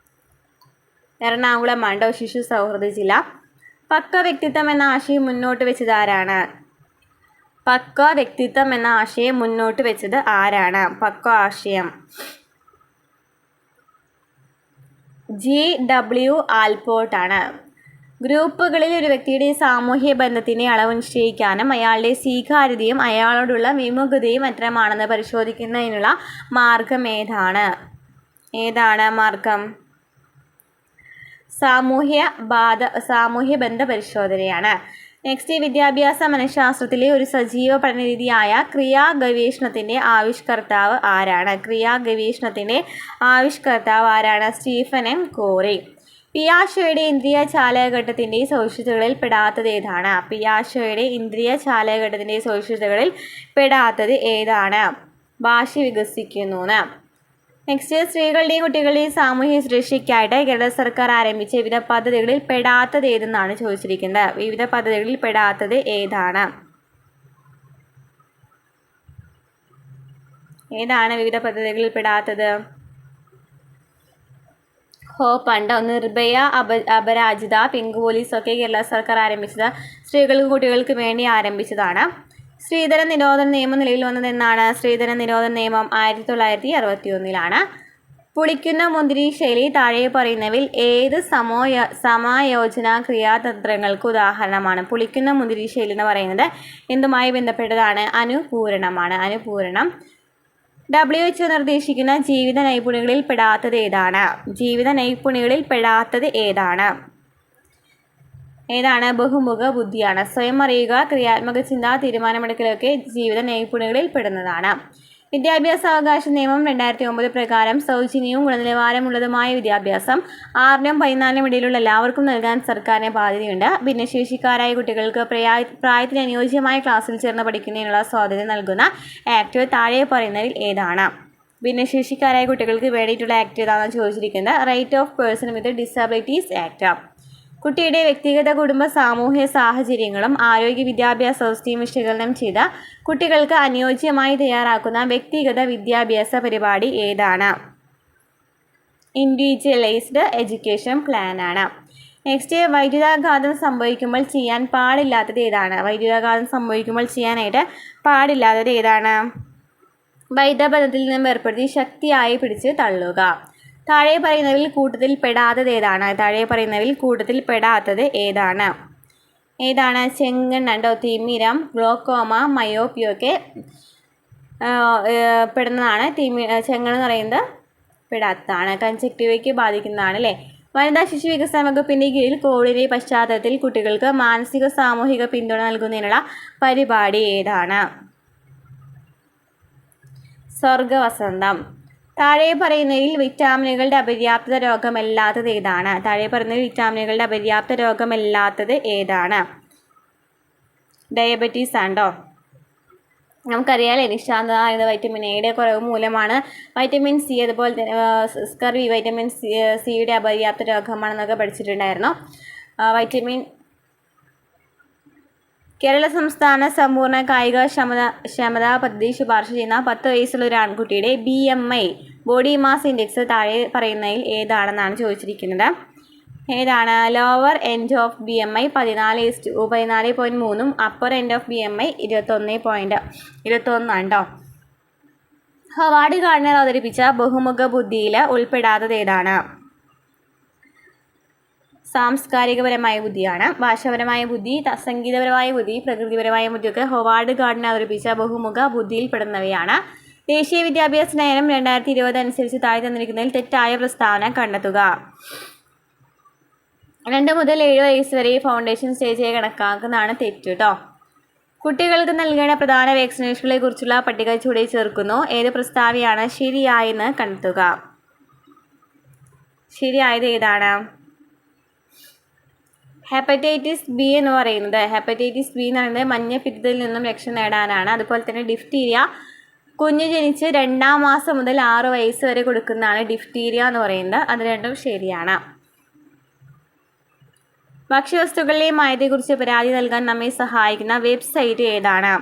Speaker 1: എറണാകുളമാണ് ശിശു സൗഹൃദ ജില്ല. പക്വ വ്യക്തിത്വം എന്ന ആശയം മുന്നോട്ട് വെച്ചത് ആരാണ്? പക്വ ആശയം G.W. ആൽപോർട്ട് ആണ്. ഗ്രൂപ്പുകളിൽ ഒരു വ്യക്തിയുടെ സാമൂഹ്യ ബന്ധത്തിൻ്റെ അളവ് നിശ്ചയിക്കാനും അയാളുടെ സ്വീകാര്യതയും അയാളോടുള്ള വിമുഖതയും എത്രമാണെന്ന് പരിശോധിക്കുന്നതിനുള്ള മാർഗം ഏതാണ് മാർഗം? സാമൂഹ്യ ബന്ധ പരിശോധനയാണ്. നെക്സ്റ്റ്, വിദ്യാഭ്യാസ മനഃശാസ്ത്രത്തിലെ ഒരു സജീവ പഠനരീതിയായ ക്രിയാ ഗവേഷണത്തിൻ്റെ ആവിഷ്കർത്താവ് ആരാണ്? Stephen M Corey. പിയാഷയുടെ ഇന്ദ്രിയ ചാലകഘട്ടത്തിൻ്റെ സവിശേഷതകളിൽ പെടാത്തത് ഏതാണ്? ഭാഷ വികസിക്കുന്നു. നെക്സ്റ്റ്, സ്ത്രീകളുടെയും കുട്ടികളുടെയും സാമൂഹ്യ സുരക്ഷയ്ക്കായിട്ട് കേരള സർക്കാർ ആരംഭിച്ച വിവിധ പദ്ധതികളിൽ പെടാത്തത് ഏതെന്നാണ് ചോദിച്ചിരിക്കുന്നത്. വിവിധ പദ്ധതികളിൽ പെടാത്തത് ഏതാണ്? വിവിധ പദ്ധതികളിൽ പെടാത്തത്? ഹോപ്പണ്ട, നിർഭയ, അപരാജിത, പിങ്ക് പോലീസ് ഒക്കെ കേരള സർക്കാർ ആരംഭിച്ചത് സ്ത്രീകൾക്കും കുട്ടികൾക്കും വേണ്ടി ആരംഭിച്ചതാണ്. സ്ത്രീധന നിരോധന നിയമം നിലവിൽ വന്നതെന്നാണ്? സ്ത്രീധന നിരോധന നിയമം 1961 പുളിക്കുന്ന മുന്തിരി ശൈലി താഴെ പറയുന്നവയിൽ ഏത് സമായോജന ക്രിയാതന്ത്രങ്ങൾക്ക് ഉദാഹരണമാണ്? പുളിക്കുന്ന മുന്തിരി ശൈലി എന്ന് പറയുന്നത് എന്തുമായി ബന്ധപ്പെട്ടതാണ്? അനുപൂരണം. WHO നിർദ്ദേശിക്കുന്ന ജീവിത നൈപുണ്യങ്ങളിൽ പെടാത്തത് ഏതാണ്? ബഹുമുഖ ബുദ്ധിയാണ്. സ്വയം അറിയുക, ക്രിയാത്മക ചിന്ത, തീരുമാനമെടുക്കലൊക്കെ ജീവിത നൈപുണ്യങ്ങളിൽ പെടുന്നതാണ്. വിദ്യാഭ്യാസ അവകാശ നിയമം 2009 പ്രകാരം സൗജന്യവും ഗുണനിലവാരമുള്ളതുമായ വിദ്യാഭ്യാസം 6-നും 14-നും ഇടയിലുള്ള എല്ലാവർക്കും നൽകാൻ സർക്കാരിന് ബാധ്യതയുണ്ട്. ഭിന്നശേഷിക്കാരായ കുട്ടികൾക്ക് പ്രായത്തിന് അനുയോജ്യമായ ക്ലാസ്സിൽ ചേർന്ന് പഠിക്കുന്നതിനുള്ള സ്വാതന്ത്ര്യം നൽകുന്ന ആക്ട് താഴെ പറയുന്നതിൽ ഏതാണ്? ഭിന്നശേഷിക്കാരായ കുട്ടികൾക്ക് വേണ്ടിയിട്ടുള്ള ആക്ട് ഏതാണെന്ന് ചോദിച്ചിരിക്കുന്നത് right of person with disabilities act. കുട്ടിയുടെ വ്യക്തിഗത കുടുംബ സാമൂഹ്യ സാഹചര്യങ്ങളും ആരോഗ്യ വിദ്യാഭ്യാസ അവസ്ഥയും വിശകലനം ചെയ്ത് കുട്ടികൾക്ക് അനുയോജ്യമായി തയ്യാറാക്കുന്ന വ്യക്തിഗത വിദ്യാഭ്യാസ പരിപാടി ഏതാണ്? ഇൻഡിവിജ്വലൈസ്ഡ് എഡ്യൂക്കേഷൻ പ്ലാൻ ആണ്. നെക്സ്റ്റ്, വൈദ്യുതാഘാതം സംഭവിക്കുമ്പോൾ ചെയ്യാൻ പാടില്ലാത്തത് ഏതാണ്? വൈദ്യുതബന്ധത്തിൽ നിന്നും ഏർപ്പെടുത്തി ശക്തിയായി പിടിച്ച് തള്ളുക. താഴെ പറയുന്നവയിൽ കൂട്ടത്തിൽ പെടാത്തത് ഏതാണ്? ചെങ്കണ്ണോ, തിമിരം, ഗ്ലോക്കോമ, മയോപ്പിയൊക്കെ പെടുന്നതാണ്. ചെങ്കണ്ണ് എന്ന് പറയുന്നത് പെടാത്തതാണ്. കൺജക്റ്റീവയ്ക്ക് ബാധിക്കുന്നതാണ് അല്ലേ? വനിതാ ശിശു വികസന വകുപ്പിൻ്റെ കീഴിൽ കോവിഡിൻ്റെ പശ്ചാത്തലത്തിൽ കുട്ടികൾക്ക് മാനസിക സാമൂഹിക പിന്തുണ നൽകുന്നതിനുള്ള പരിപാടി ഏതാണ്? സ്വർഗവസന്തം. താഴെ പറയുന്നതിൽ വിറ്റാമിനുകളുടെ അപര്യാപ്തത രോഗമല്ലാത്തത് ഏതാണ്? ഡയബറ്റീസ് ആണോ? നമുക്കറിയാമല്ലേ, നിശാന്തത എന്ന വൈറ്റമിൻ എയുടെ കുറവ് മൂലമാണ്. വൈറ്റമിൻ സി, അതുപോലെ തന്നെ സ്കർവി വൈറ്റമിൻ സിയുടെ അപര്യാപ്ത രോഗമാണെന്നൊക്കെ പഠിച്ചിട്ടുണ്ടായിരുന്നു. കേരള സംസ്ഥാന സമ്പൂർണ്ണ കായിക ക്ഷമതാ പദ്ധതി ശുപാർശ ചെയ്യുന്ന 10 വയസ്സുള്ള ഒരു ആൺകുട്ടിയുടെ BMI ബോഡി മാസ് ഇൻഡെക്സ് താഴെ പറയുന്നതിൽ ഏതാണെന്നാണ് ചോദിച്ചിരിക്കുന്നത്. Lower end of BMI 14:3 upper end of BMI 21.21 ആണ്. ഹൊവാർഡ് ഗാർഡനർ അവതരിപ്പിച്ച ബഹുമുഖ ബുദ്ധിയിൽ ഉൾപ്പെടാത്തത് ഏതാണ്? സാംസ്കാരികപരമായ ബുദ്ധിയാണ്. ഭാഷാപരമായ ബുദ്ധി, സംഗീതപരമായ ബുദ്ധി, പ്രകൃതിപരമായ ബുദ്ധിയൊക്കെ ഹൊവാർഡ് ഗാർഡനർ അവതരിപ്പിച്ച ബഹുമുഖ ബുദ്ധിയിൽ പെടുന്നവയാണ്. ദേശീയ വിദ്യാഭ്യാസ നയം 2020 അനുസരിച്ച് താഴെ തന്നിരിക്കുന്നതിൽ തെറ്റായ പ്രസ്താവന കണ്ടെത്തുക. 2 മുതൽ 7 വയസ്സ് വരെ ഫൗണ്ടേഷൻ സ്റ്റേജായി കണക്കാക്കുന്നതാണ് തെറ്റ് കേട്ടോ. കുട്ടികൾക്ക് നൽകേണ്ട പ്രധാന വാക്സിനേഷനുകളെ കുറിച്ചുള്ള പട്ടിക ചുവടെ ചേർക്കുന്നു. ഏത് പ്രസ്താവനയാണ് ശരിയായെന്ന് കണ്ടെത്തുക. ശരിയായത് ഏതാണ്? ഹെപ്പറ്റൈറ്റിസ് ബി എന്ന് പറയുന്നത് മഞ്ഞപ്പിത്തത്തിൽ നിന്നും രക്ഷ നേടാനാണ്. അതുപോലെ തന്നെ ഡിഫ്തീരിയ കുഞ്ഞ് ജനിച്ച് 2-ാം മാസം മുതൽ 6 വയസ്സ് വരെ കൊടുക്കുന്നതാണ് ഡിഫ്തീരിയ എന്ന് പറയുന്നത്. അത് രണ്ടും ശരിയാണ്. ഭക്ഷ്യവസ്തുക്കളിലെ മായത്തെക്കുറിച്ച് പരാതി നൽകാൻ നമ്മെ സഹായിക്കുന്ന വെബ്സൈറ്റ് ഏതാണ്?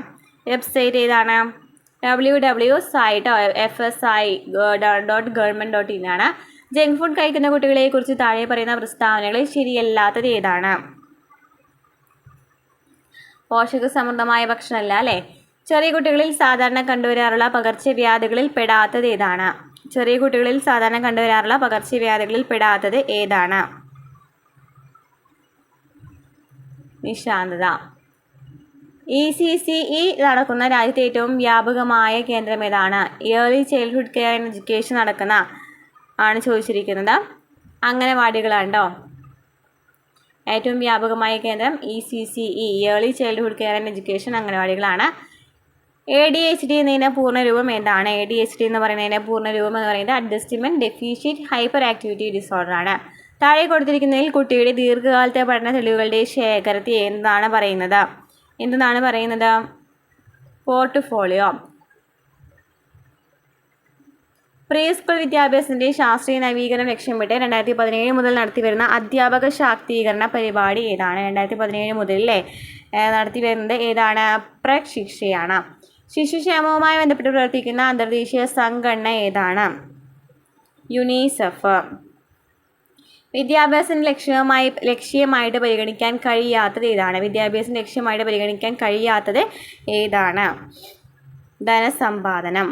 Speaker 1: www.fsi.government.in ആണ്. ജങ്ക് ഫുഡ് കഴിക്കുന്ന കുട്ടികളെക്കുറിച്ച് താഴെ പറയുന്ന പ്രസ്താവനകളിൽ ശരിയല്ലാത്തത് ഏതാണ്? പോഷകസമൃദ്ധമായ ഭക്ഷണമല്ല അല്ലേ? ചെറിയ കുട്ടികളിൽ സാധാരണ കണ്ടുവരാറുള്ള പകർച്ചവ്യാധികളിൽ പെടാത്തത് ഏതാണ്? നിശാന്തത. ECCE നടക്കുന്ന രാജ്യത്തെ ഏറ്റവും വ്യാപകമായ കേന്ദ്രം ഏതാണ്? Early childhood care and education നടക്കുന്ന ആണ് ചോദിച്ചിരിക്കുന്നത്. അംഗനവാടികളാണ് കേട്ടോ. ഏറ്റവും വ്യാപകമായ കേന്ദ്രം ECCE, early childhood care and education, അംഗനവാടികളാണ്. ADHD എന്നതിൻ്റെ പൂർണ്ണരൂപം എന്താണ്? ADHD എന്ന് പറയുന്നതിൻ്റെ പൂർണ്ണരൂപം എന്ന് പറയുന്നത് അഡ്ജസ്റ്റ്മെൻറ്റ് ഡെഫിഷ്യറ്റ് ഹൈപ്പർ ആക്ടിവിറ്റി ഡിസോർഡർ ആണ്. താഴെ കൊടുത്തിരിക്കുന്നതിൽ കുട്ടിയുടെ ദീർഘകാലത്തെ പഠന തെളിവുകളുടെ ശേഖരത്തെ എന്താണ് പറയുന്നത്? പോർട്ട്ഫോളിയോ. പ്രീ സ്കൂൾ വിദ്യാഭ്യാസത്തിൻ്റെ ശാസ്ത്രീയ നവീകരണം ലക്ഷ്യമിട്ട് 2017 മുതൽ നടത്തിവരുന്ന അധ്യാപക ശാക്തീകരണ പരിപാടി ഏതാണ്? 2017 മുതൽ നടത്തിവരുന്നത് ഏതാണ്? പ്രശിക്ഷയാണ്. ശിശുക്ഷേമവുമായി ബന്ധപ്പെട്ട് പ്രവർത്തിക്കുന്ന അന്തർദേശീയ സംഘടന ഏതാണ്? യുനിസെഫ്. വിദ്യാഭ്യാസം ലക്ഷ്യമായിട്ട് പരിഗണിക്കാൻ കഴിയാത്തത് ഏതാണ്? ധനസമ്പാദനം.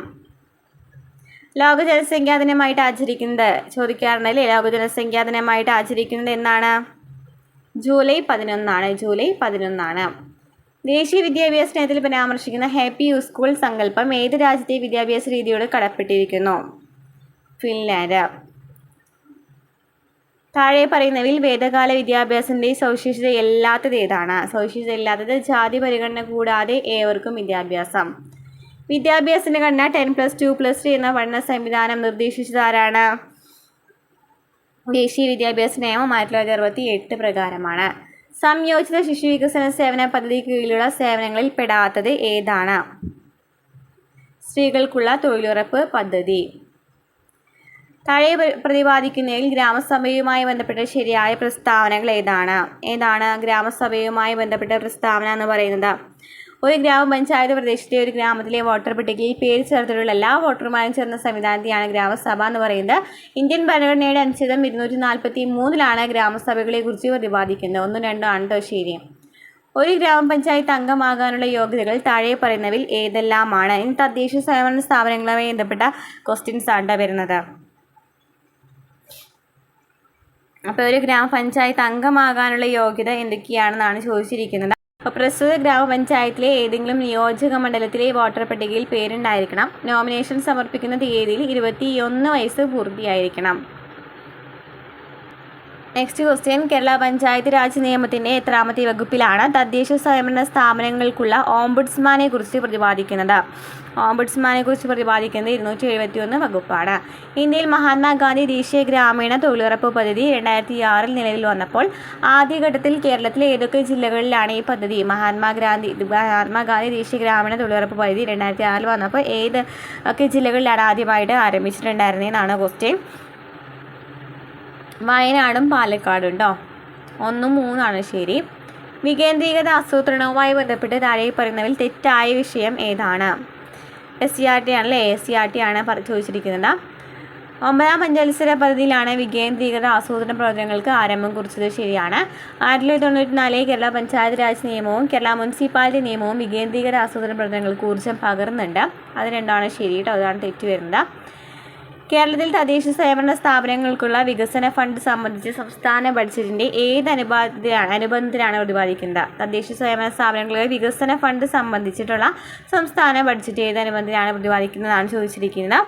Speaker 1: ലോക ജനസംഖ്യാ ദിനമായിട്ട് ആചരിക്കുന്നത് ചോദിക്കാറുണ്ടല്ലേ. ലോക ജനസംഖ്യാ ദിനമായിട്ട് ആചരിക്കുന്നത് എന്നാണ്? ജൂലൈ 11. ദേശീയ വിദ്യാഭ്യാസ നയത്തിൽ പരാമർശിക്കുന്ന ഹാപ്പി സ്കൂൾ സങ്കല്പം ഏത് രാജ്യത്തെ വിദ്യാഭ്യാസ രീതിയോട് കടപ്പെട്ടിരിക്കുന്നു? ഫിൻലാൻഡ്. താഴെ പറയുന്നവയിൽ വേദകാല വിദ്യാഭ്യാസത്തിൻ്റെ സവിശേഷതയില്ലാത്തത് ഏതാണ്? ജാതി പരിഗണന കൂടാതെ ഏവർക്കും വിദ്യാഭ്യാസം. വിദ്യാഭ്യാസത്തിൻ്റെ ഘടന 10+2+3 എന്ന പഠന സംവിധാനം നിർദ്ദേശിച്ചതാരാണ്? ദേശീയ വിദ്യാഭ്യാസ നിയമം 1968 പ്രകാരമാണ്. സംയോജിത ശിശു വികസന സേവന പദ്ധതി കീഴിലുള്ള സേവനങ്ങളിൽ പെടാത്തത് ഏതാണ്? സ്ത്രീകൾക്കുള്ള തൊഴിലുറപ്പ് പദ്ധതി. താഴെ പ്രതിപാദിക്കുന്നതിൽ ഗ്രാമസഭയുമായി ബന്ധപ്പെട്ട ശരിയായ പ്രസ്താവനകൾ ഏതാണ്? ഗ്രാമസഭയുമായി ബന്ധപ്പെട്ട പ്രസ്താവന എന്ന് പറയുന്നത് ഒരു ഗ്രാമപഞ്ചായത്ത് പ്രദേശത്തെ ഒരു ഗ്രാമത്തിലെ വോട്ടർ പട്ടികയിൽ പേര് ചേർത്തിട്ടുള്ള എല്ലാ വോട്ടർമാരും ചേർന്ന സംവിധാനത്തെയാണ് ഗ്രാമസഭ എന്ന് പറയുന്നത്. ഇന്ത്യൻ ഭരണഘടനയുടെ അനുച്ഛേദം 243 ഗ്രാമസഭകളെ കുറിച്ച് പ്രതിപാദിക്കുന്നത്. 1, 2 ആണ് കേട്ടോ ശരി. ഒരു ഗ്രാമപഞ്ചായത്ത് അംഗമാകാനുള്ള യോഗ്യതകൾ താഴെ പറയുന്നവയിൽ ഏതെല്ലാമാണ്? ഇനി തദ്ദേശ സ്വയംഭരണ സ്ഥാപനങ്ങളുമായി ബന്ധപ്പെട്ട ക്വസ്റ്റ്യൻസ് ആണ് വരുന്നത്. അപ്പോൾ ഒരു ഗ്രാമപഞ്ചായത്ത് അംഗമാകാനുള്ള യോഗ്യത എന്തൊക്കെയാണെന്നാണ് ചോദിച്ചിരിക്കുന്നത്. അപ്പോൾ പ്രസ്തുത ഗ്രാമപഞ്ചായത്തിലെ ഏതെങ്കിലും നിയോജക മണ്ഡലത്തിലെ വോട്ടർ പട്ടികയിൽ പേരുണ്ടായിരിക്കണം. നോമിനേഷൻ സമർപ്പിക്കുന്ന തീയതിയിൽ 21 വയസ്സ് പൂർത്തിയായിരിക്കണം. Next question. കേരള പഞ്ചായത്ത് രാജ് നിയമത്തിൻ്റെ എത്രാമത്തെ വകുപ്പിലാണ് തദ്ദേശ സ്വയംഭരണ സ്ഥാപനങ്ങൾക്കുള്ള ഓംബുഡ്സ്മാനെ കുറിച്ച് പ്രതിപാദിക്കുന്നത്? 271 വകുപ്പാണ്. ഇന്ത്യയിൽ മഹാത്മാഗാന്ധി ദേശീയ ഗ്രാമീണ തൊഴിലുറപ്പ് പദ്ധതി 2006 നിലവിൽ വന്നപ്പോൾ ആദ്യഘട്ടത്തിൽ കേരളത്തിലെ ഏതൊക്കെ ജില്ലകളിലാണ് ഈ പദ്ധതി? മഹാത്മാഗാന്ധി ദേശീയ ഗ്രാമീണ തൊഴിലുറപ്പ് പദ്ധതി 2006 വന്നപ്പോൾ ഏതൊക്കെ ജില്ലകളിലാണ് ആദ്യമായിട്ട് ആരംഭിച്ചിട്ടുണ്ടായിരുന്നതെന്നാണ് ക്വസ്റ്റ്യൻ. വയനാടും പാലക്കാടും കേട്ടോ. 1, 3 ശരി. വികേന്ദ്രീകൃത ആസൂത്രണവുമായി ബന്ധപ്പെട്ട് താഴെ പറയുന്നതിൽ തെറ്റായ വിഷയം ഏതാണ്? SCRT ആണല്ലേ. SCRT ആണ് ചോദിച്ചിരിക്കുന്നത്. 9ാം പഞ്ചവത്സര പദ്ധതിയിലാണ് വികേന്ദ്രീകൃത ആസൂത്രണ പ്രവർത്തനങ്ങൾക്ക് ആരംഭം കുറിച്ചത്. ശരിയാണ്. 1994 കേരള പഞ്ചായത്ത് രാജ് നിയമവും കേരള മുനിസിപ്പാലിറ്റി നിയമവും വികേന്ദ്രീകൃത ആസൂത്രണ പ്രവർത്തനങ്ങൾക്ക് ഊർജ്ജം പകർന്നുണ്ട്. അത് 2 ശരി കേട്ടോ. അതാണ് തെറ്റ് വരുന്നത്. കേരളത്തിൽ തദ്ദേശ സ്വയംഭരണ സ്ഥാപനങ്ങൾക്കുള്ള വികസന ഫണ്ട് സംബന്ധിച്ച് സംസ്ഥാന ബഡ്ജറ്റിൻ്റെ ഏത് അനുബന്ധത്തിലാണ് പ്രതിപാദിക്കുന്നത്? തദ്ദേശ സ്വയംഭരണ സ്ഥാപനങ്ങളുടെ വികസന ഫണ്ട് സംബന്ധിച്ചിട്ടുള്ള സംസ്ഥാന ബഡ്ജറ്റ് ഏത് അനുബന്ധത്തിലാണ് പ്രതിപാദിക്കുന്നതാണ് ചോദിച്ചിരിക്കുന്നത്.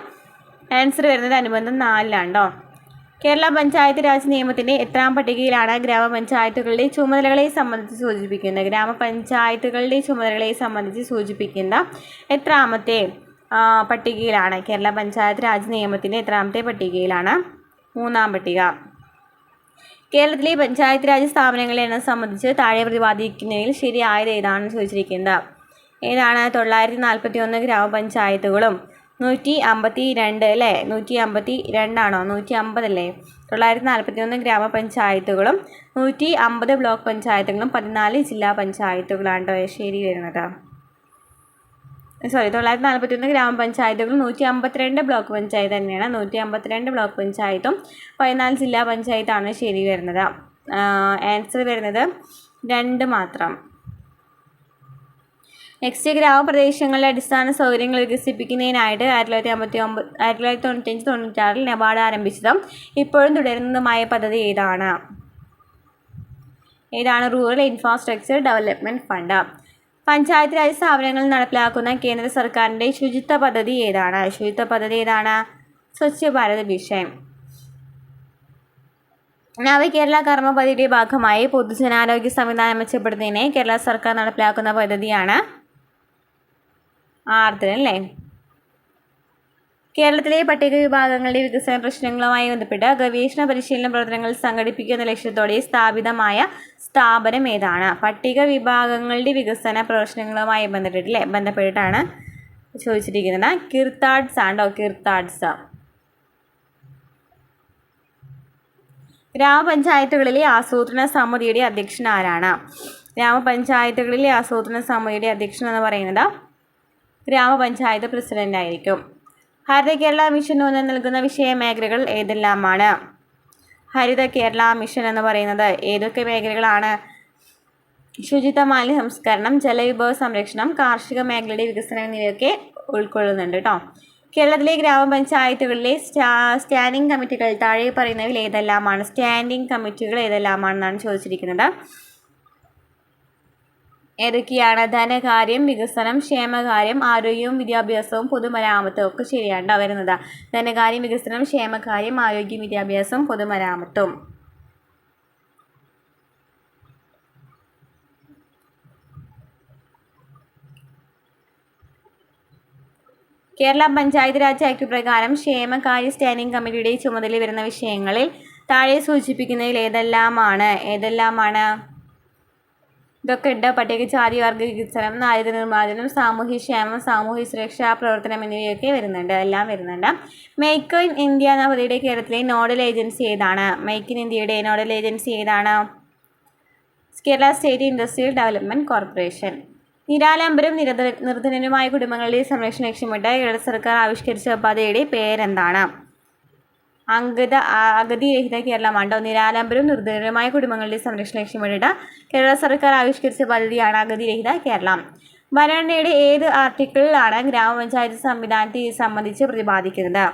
Speaker 1: ആൻസർ വരുന്നത് അനുബന്ധം 4 കേരള പഞ്ചായത്ത് രാജ് നിയമത്തിൻ്റെ എത്രാം പട്ടികയിലാണ് ഗ്രാമപഞ്ചായത്തുകളുടെ ചുമതലകളെ സംബന്ധിച്ച് സൂചിപ്പിക്കുന്നത്? ഗ്രാമപഞ്ചായത്തുകളുടെ ചുമതലകളെ സംബന്ധിച്ച് സൂചിപ്പിക്കുന്ന എത്രാമത്തെ പട്ടികയിലാണ്? കേരള പഞ്ചായത്ത് രാജ് നിയമത്തിൻ്റെ എത്രാമത്തെ പട്ടികയിലാണ്? 3ാം പട്ടിക. കേരളത്തിലെ പഞ്ചായത്ത് രാജ് സ്ഥാപനങ്ങളെ എണ്ണം സംബന്ധിച്ച് താഴെ പ്രതിപാദിക്കുന്നതിൽ ശരിയായത് ഏതാണെന്ന് ചോദിച്ചിരിക്കുന്നത്. 941 ഗ്രാമപഞ്ചായത്തുകളും 152 അല്ലേ? 152 ആണോ? 150 അല്ലേ? 941 ഗ്രാമപഞ്ചായത്തുകളും 150 ബ്ലോക്ക് പഞ്ചായത്തുകളും 14 ജില്ലാ പഞ്ചായത്തുകളാണ് ശരി വരുന്നത്. 941 ഗ്രാമപഞ്ചായത്തുകളും 152 ബ്ലോക്ക് പഞ്ചായത്ത് തന്നെയാണ്. 152 ബ്ലോക്ക് പഞ്ചായത്തും 14 ജില്ലാ പഞ്ചായത്താണ് ശരി വരുന്നത്. ആൻസർ വരുന്നത് 2 മാത്രം. നെക്സ്റ്റ്, ഗ്രാമപ്രദേശങ്ങളിലെ അടിസ്ഥാന സൗകര്യങ്ങൾ വികസിപ്പിക്കുന്നതിനായിട്ട് 1995-96 നബാർഡ് ആരംഭിച്ചതും ഇപ്പോഴും തുടരുന്നതുമായ പദ്ധതി ഏതാണ്? ഏതാണ്? Rural infrastructure development fund. Panchayat Raj സ്ഥാപനങ്ങളിൽ നടപ്പിലാക്കുന്ന കേന്ദ്ര സർക്കാരിൻ്റെ ശുചിത്വ പദ്ധതി ഏതാണ്? ശുചിത്വ പദ്ധതി ഏതാണ്? സ്വച്ഛ് ഭാരത് മിഷൻ. നവകേരള കർമ്മ പദ്ധതിയുടെ ഭാഗമായി പൊതുജനാരോഗ്യ സംവിധാനം മെച്ചപ്പെടുത്തുന്നതിന് കേരള സർക്കാർ നടപ്പിലാക്കുന്ന പദ്ധതിയാണ് ആർദ്രം അല്ലേ? കേരളത്തിലെ പട്ടിക വിഭാഗങ്ങളുടെ വികസന പ്രശ്നങ്ങളുമായി ബന്ധപ്പെട്ട് ഗവേഷണ പരിശീലന പ്രവർത്തനങ്ങൾ സംഘടിപ്പിക്കുന്ന ലക്ഷ്യത്തോടെ സ്ഥാപിതമായ സ്ഥാപനം ഏതാണ്? പട്ടിക വിഭാഗങ്ങളുടെ വികസന പ്രശ്നങ്ങളുമായി ബന്ധപ്പെട്ടിട്ടാണ് ചോദിച്ചിരിക്കുന്നത്. കിർത്താഡ്സ് ആണോ? കിർത്താഡ്സ്. ഗ്രാമപഞ്ചായത്തുകളിലെ ആസൂത്രണ സമിതിയുടെ അധ്യക്ഷൻ ആരാണ്? ഗ്രാമപഞ്ചായത്തുകളിലെ ആസൂത്രണ സമിതിയുടെ അധ്യക്ഷൻ എന്ന് പറയുന്നത് ഗ്രാമപഞ്ചായത്ത് പ്രസിഡന്റ് ആയിരിക്കും. ഹരിത കേരള മിഷൻ ഊന്നൽ നൽകുന്ന വിഷയ മേഖലകൾ ഏതെല്ലാമാണ്? ഹരിത കേരള മിഷൻ എന്ന് പറയുന്നത് ഏതൊക്കെ മേഖലകളാണ്? ശുചിത്വ മാലിന്യ സംസ്കരണം, ജലവിഭവ സംരക്ഷണം, കാർഷിക മേഖലയുടെ വികസനം എന്നിവയൊക്കെ ഉൾക്കൊള്ളുന്നുണ്ട് കേട്ടോ. കേരളത്തിലെ ഗ്രാമപഞ്ചായത്തുകളിലെ സ്റ്റാൻഡിംഗ് കമ്മിറ്റികൾ താഴെ പറയുന്നവയിൽ ഏതെല്ലാമാണ്? സ്റ്റാൻഡിംഗ് കമ്മിറ്റികൾ ഏതെല്ലാമാണെന്നാണ് ചോദിച്ചിരിക്കുന്നത്. ഏതൊക്കെയാണ്? ധനകാര്യം, വികസനം, ക്ഷേമകാര്യം, ആരോഗ്യവും വിദ്യാഭ്യാസവും പൊതുമരാമത്തും ഒക്കെ ശരിയാണ് വരുന്നത്. ധനകാര്യം, വികസനം, ക്ഷേമകാര്യം, ആരോഗ്യം, വിദ്യാഭ്യാസം, പൊതുമരാമത്തും. കേരള പഞ്ചായത്ത് രാജ് ആക്ട് പ്രകാരം ക്ഷേമകാര്യ സ്റ്റാൻഡിംഗ് കമ്മിറ്റിയുടെ ചുമതല വരുന്ന വിഷയങ്ങളിൽ താഴെ സൂചിപ്പിക്കുന്നതിൽ ഏതെല്ലാമാണ്? ഇതൊക്കെ ഉണ്ട്. പട്ടികജാതി വർഗ വികസനം, ദാരിദ്ര്യ നിർമ്മാർജ്ജനം, സാമൂഹ്യക്ഷേമം, സാമൂഹ്യ സുരക്ഷാ പ്രവർത്തനം എന്നിവയൊക്കെ എല്ലാം വരുന്നുണ്ട്. മേക്ക് ഇൻ ഇന്ത്യ എന്ന പദ്ധതിയുടെ കേരളത്തിലെ നോഡൽ ഏജൻസി ഏതാണ്? മേക്ക് ഇൻ ഇന്ത്യയുടെ നോഡൽ ഏജൻസി ഏതാണ്? Kerala state industrial development corporation. നിരാലംബരും നിർധനരുമായ കുടുംബങ്ങളുടെ സംരക്ഷണം ലക്ഷ്യമിട്ട് കേരള സർക്കാർ ആവിഷ്കരിച്ച പദ്ധതിയുടെ പേരെന്താണ്? അഗതിരഹിത കേരളമാണ്. നിരാലംബരും നിർധനരുമായ കുടുംബങ്ങളുടെ സംരക്ഷണം ലക്ഷ്യമിട്ട് കേരള സർക്കാർ ആവിഷ്കരിച്ച പദ്ധതിയാണ് അഗതിരഹിത കേരളം. ഭരണഘടനയുടെ ഏത് ആർട്ടിക്കിളിലാണ് ഗ്രാമപഞ്ചായത്ത് സംവിധാനത്തെ സംബന്ധിച്ച് പ്രതിപാദിക്കുന്നത്?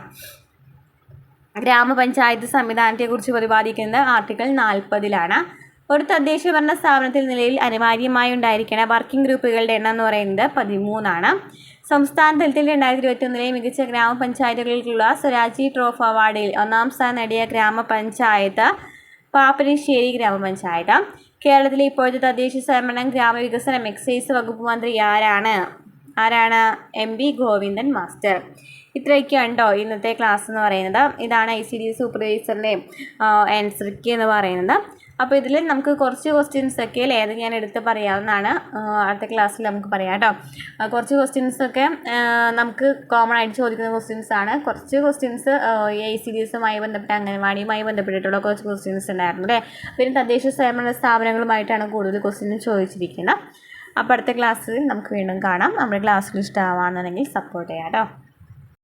Speaker 1: ഗ്രാമപഞ്ചായത്ത് സംവിധാനത്തെക്കുറിച്ച് പ്രതിപാദിക്കുന്നത് ആർട്ടിക്കിൾ 40-ലാണ്. ഒരു തദ്ദേശ ഭരണ സ്ഥാപനത്തിൽ നിലയിൽ അനിവാര്യമായി ഉണ്ടായിരിക്കുന്ന വർക്കിംഗ് ഗ്രൂപ്പുകളുടെ എണ്ണം എന്ന് പറയുന്നത് 13ആണ്. സംസ്ഥാന തലത്തിൽ 2021 മികച്ച ഗ്രാമപഞ്ചായത്തുകൾക്കുള്ള സ്വരാജ് ട്രോഫി അവാർഡിൽ 1ാം സ്ഥാനം നേടിയ ഗ്രാമപഞ്ചായത്ത് പാപ്പനശ്ശേരി ഗ്രാമപഞ്ചായത്ത്. കേരളത്തിലെ ഇപ്പോഴത്തെ തദ്ദേശ സ്വയംഭരണം ഗ്രാമവികസനം എക്സൈസ് വകുപ്പ് മന്ത്രി ആരാണ്? MP Govindan master. ഇത്രയൊക്കെയുണ്ടോ ഇന്നത്തെ ക്ലാസ് എന്ന് പറയുന്നത്. ഇതാണ് ICD സൂപ്പർവൈസറിൻ്റെ ആൻസർ കീ എന്ന് പറയുന്നത്. അപ്പോൾ ഇതിൽ നമുക്ക് കുറച്ച് ക്വസ്റ്റ്യൻസൊക്കെ ഏത് ഞാൻ എടുത്ത് പറയാവുന്നതാണ്. അടുത്ത ക്ലാസ്സിൽ നമുക്ക് പറയാം കേട്ടോ. കുറച്ച് ക്വസ്റ്റ്യൻസൊക്കെ നമുക്ക് കോമൺ ആയിട്ട് ചോദിക്കുന്ന ക്വസ്റ്റ്യൻസാണ്. കുറച്ച് ക്വസ്റ്റ്യൻസ് ICDസുമായി ബന്ധപ്പെട്ട് അംഗൻവാടിയുമായി ബന്ധപ്പെട്ടിട്ടുള്ള കുറച്ച് ക്വസ്റ്റ്യൻസ് ഉണ്ടായിരുന്നു അല്ലേ. പിന്നെ തദ്ദേശ സ്വയംഭരണ സ്ഥാപനങ്ങളുമായിട്ടാണ് കൂടുതൽ ക്വസ്റ്റ്യൻസ് ചോദിച്ചിരിക്കുന്നത്. അപ്പോൾ അടുത്ത ക്ലാസ്സിൽ നമുക്ക് വീണ്ടും കാണാം. നമ്മുടെ ക്ലാസ്സിൽ ഇഷ്ടമാണെന്നുണ്ടെങ്കിൽ സപ്പോർട്ട് ചെയ്യാം കേട്ടോ.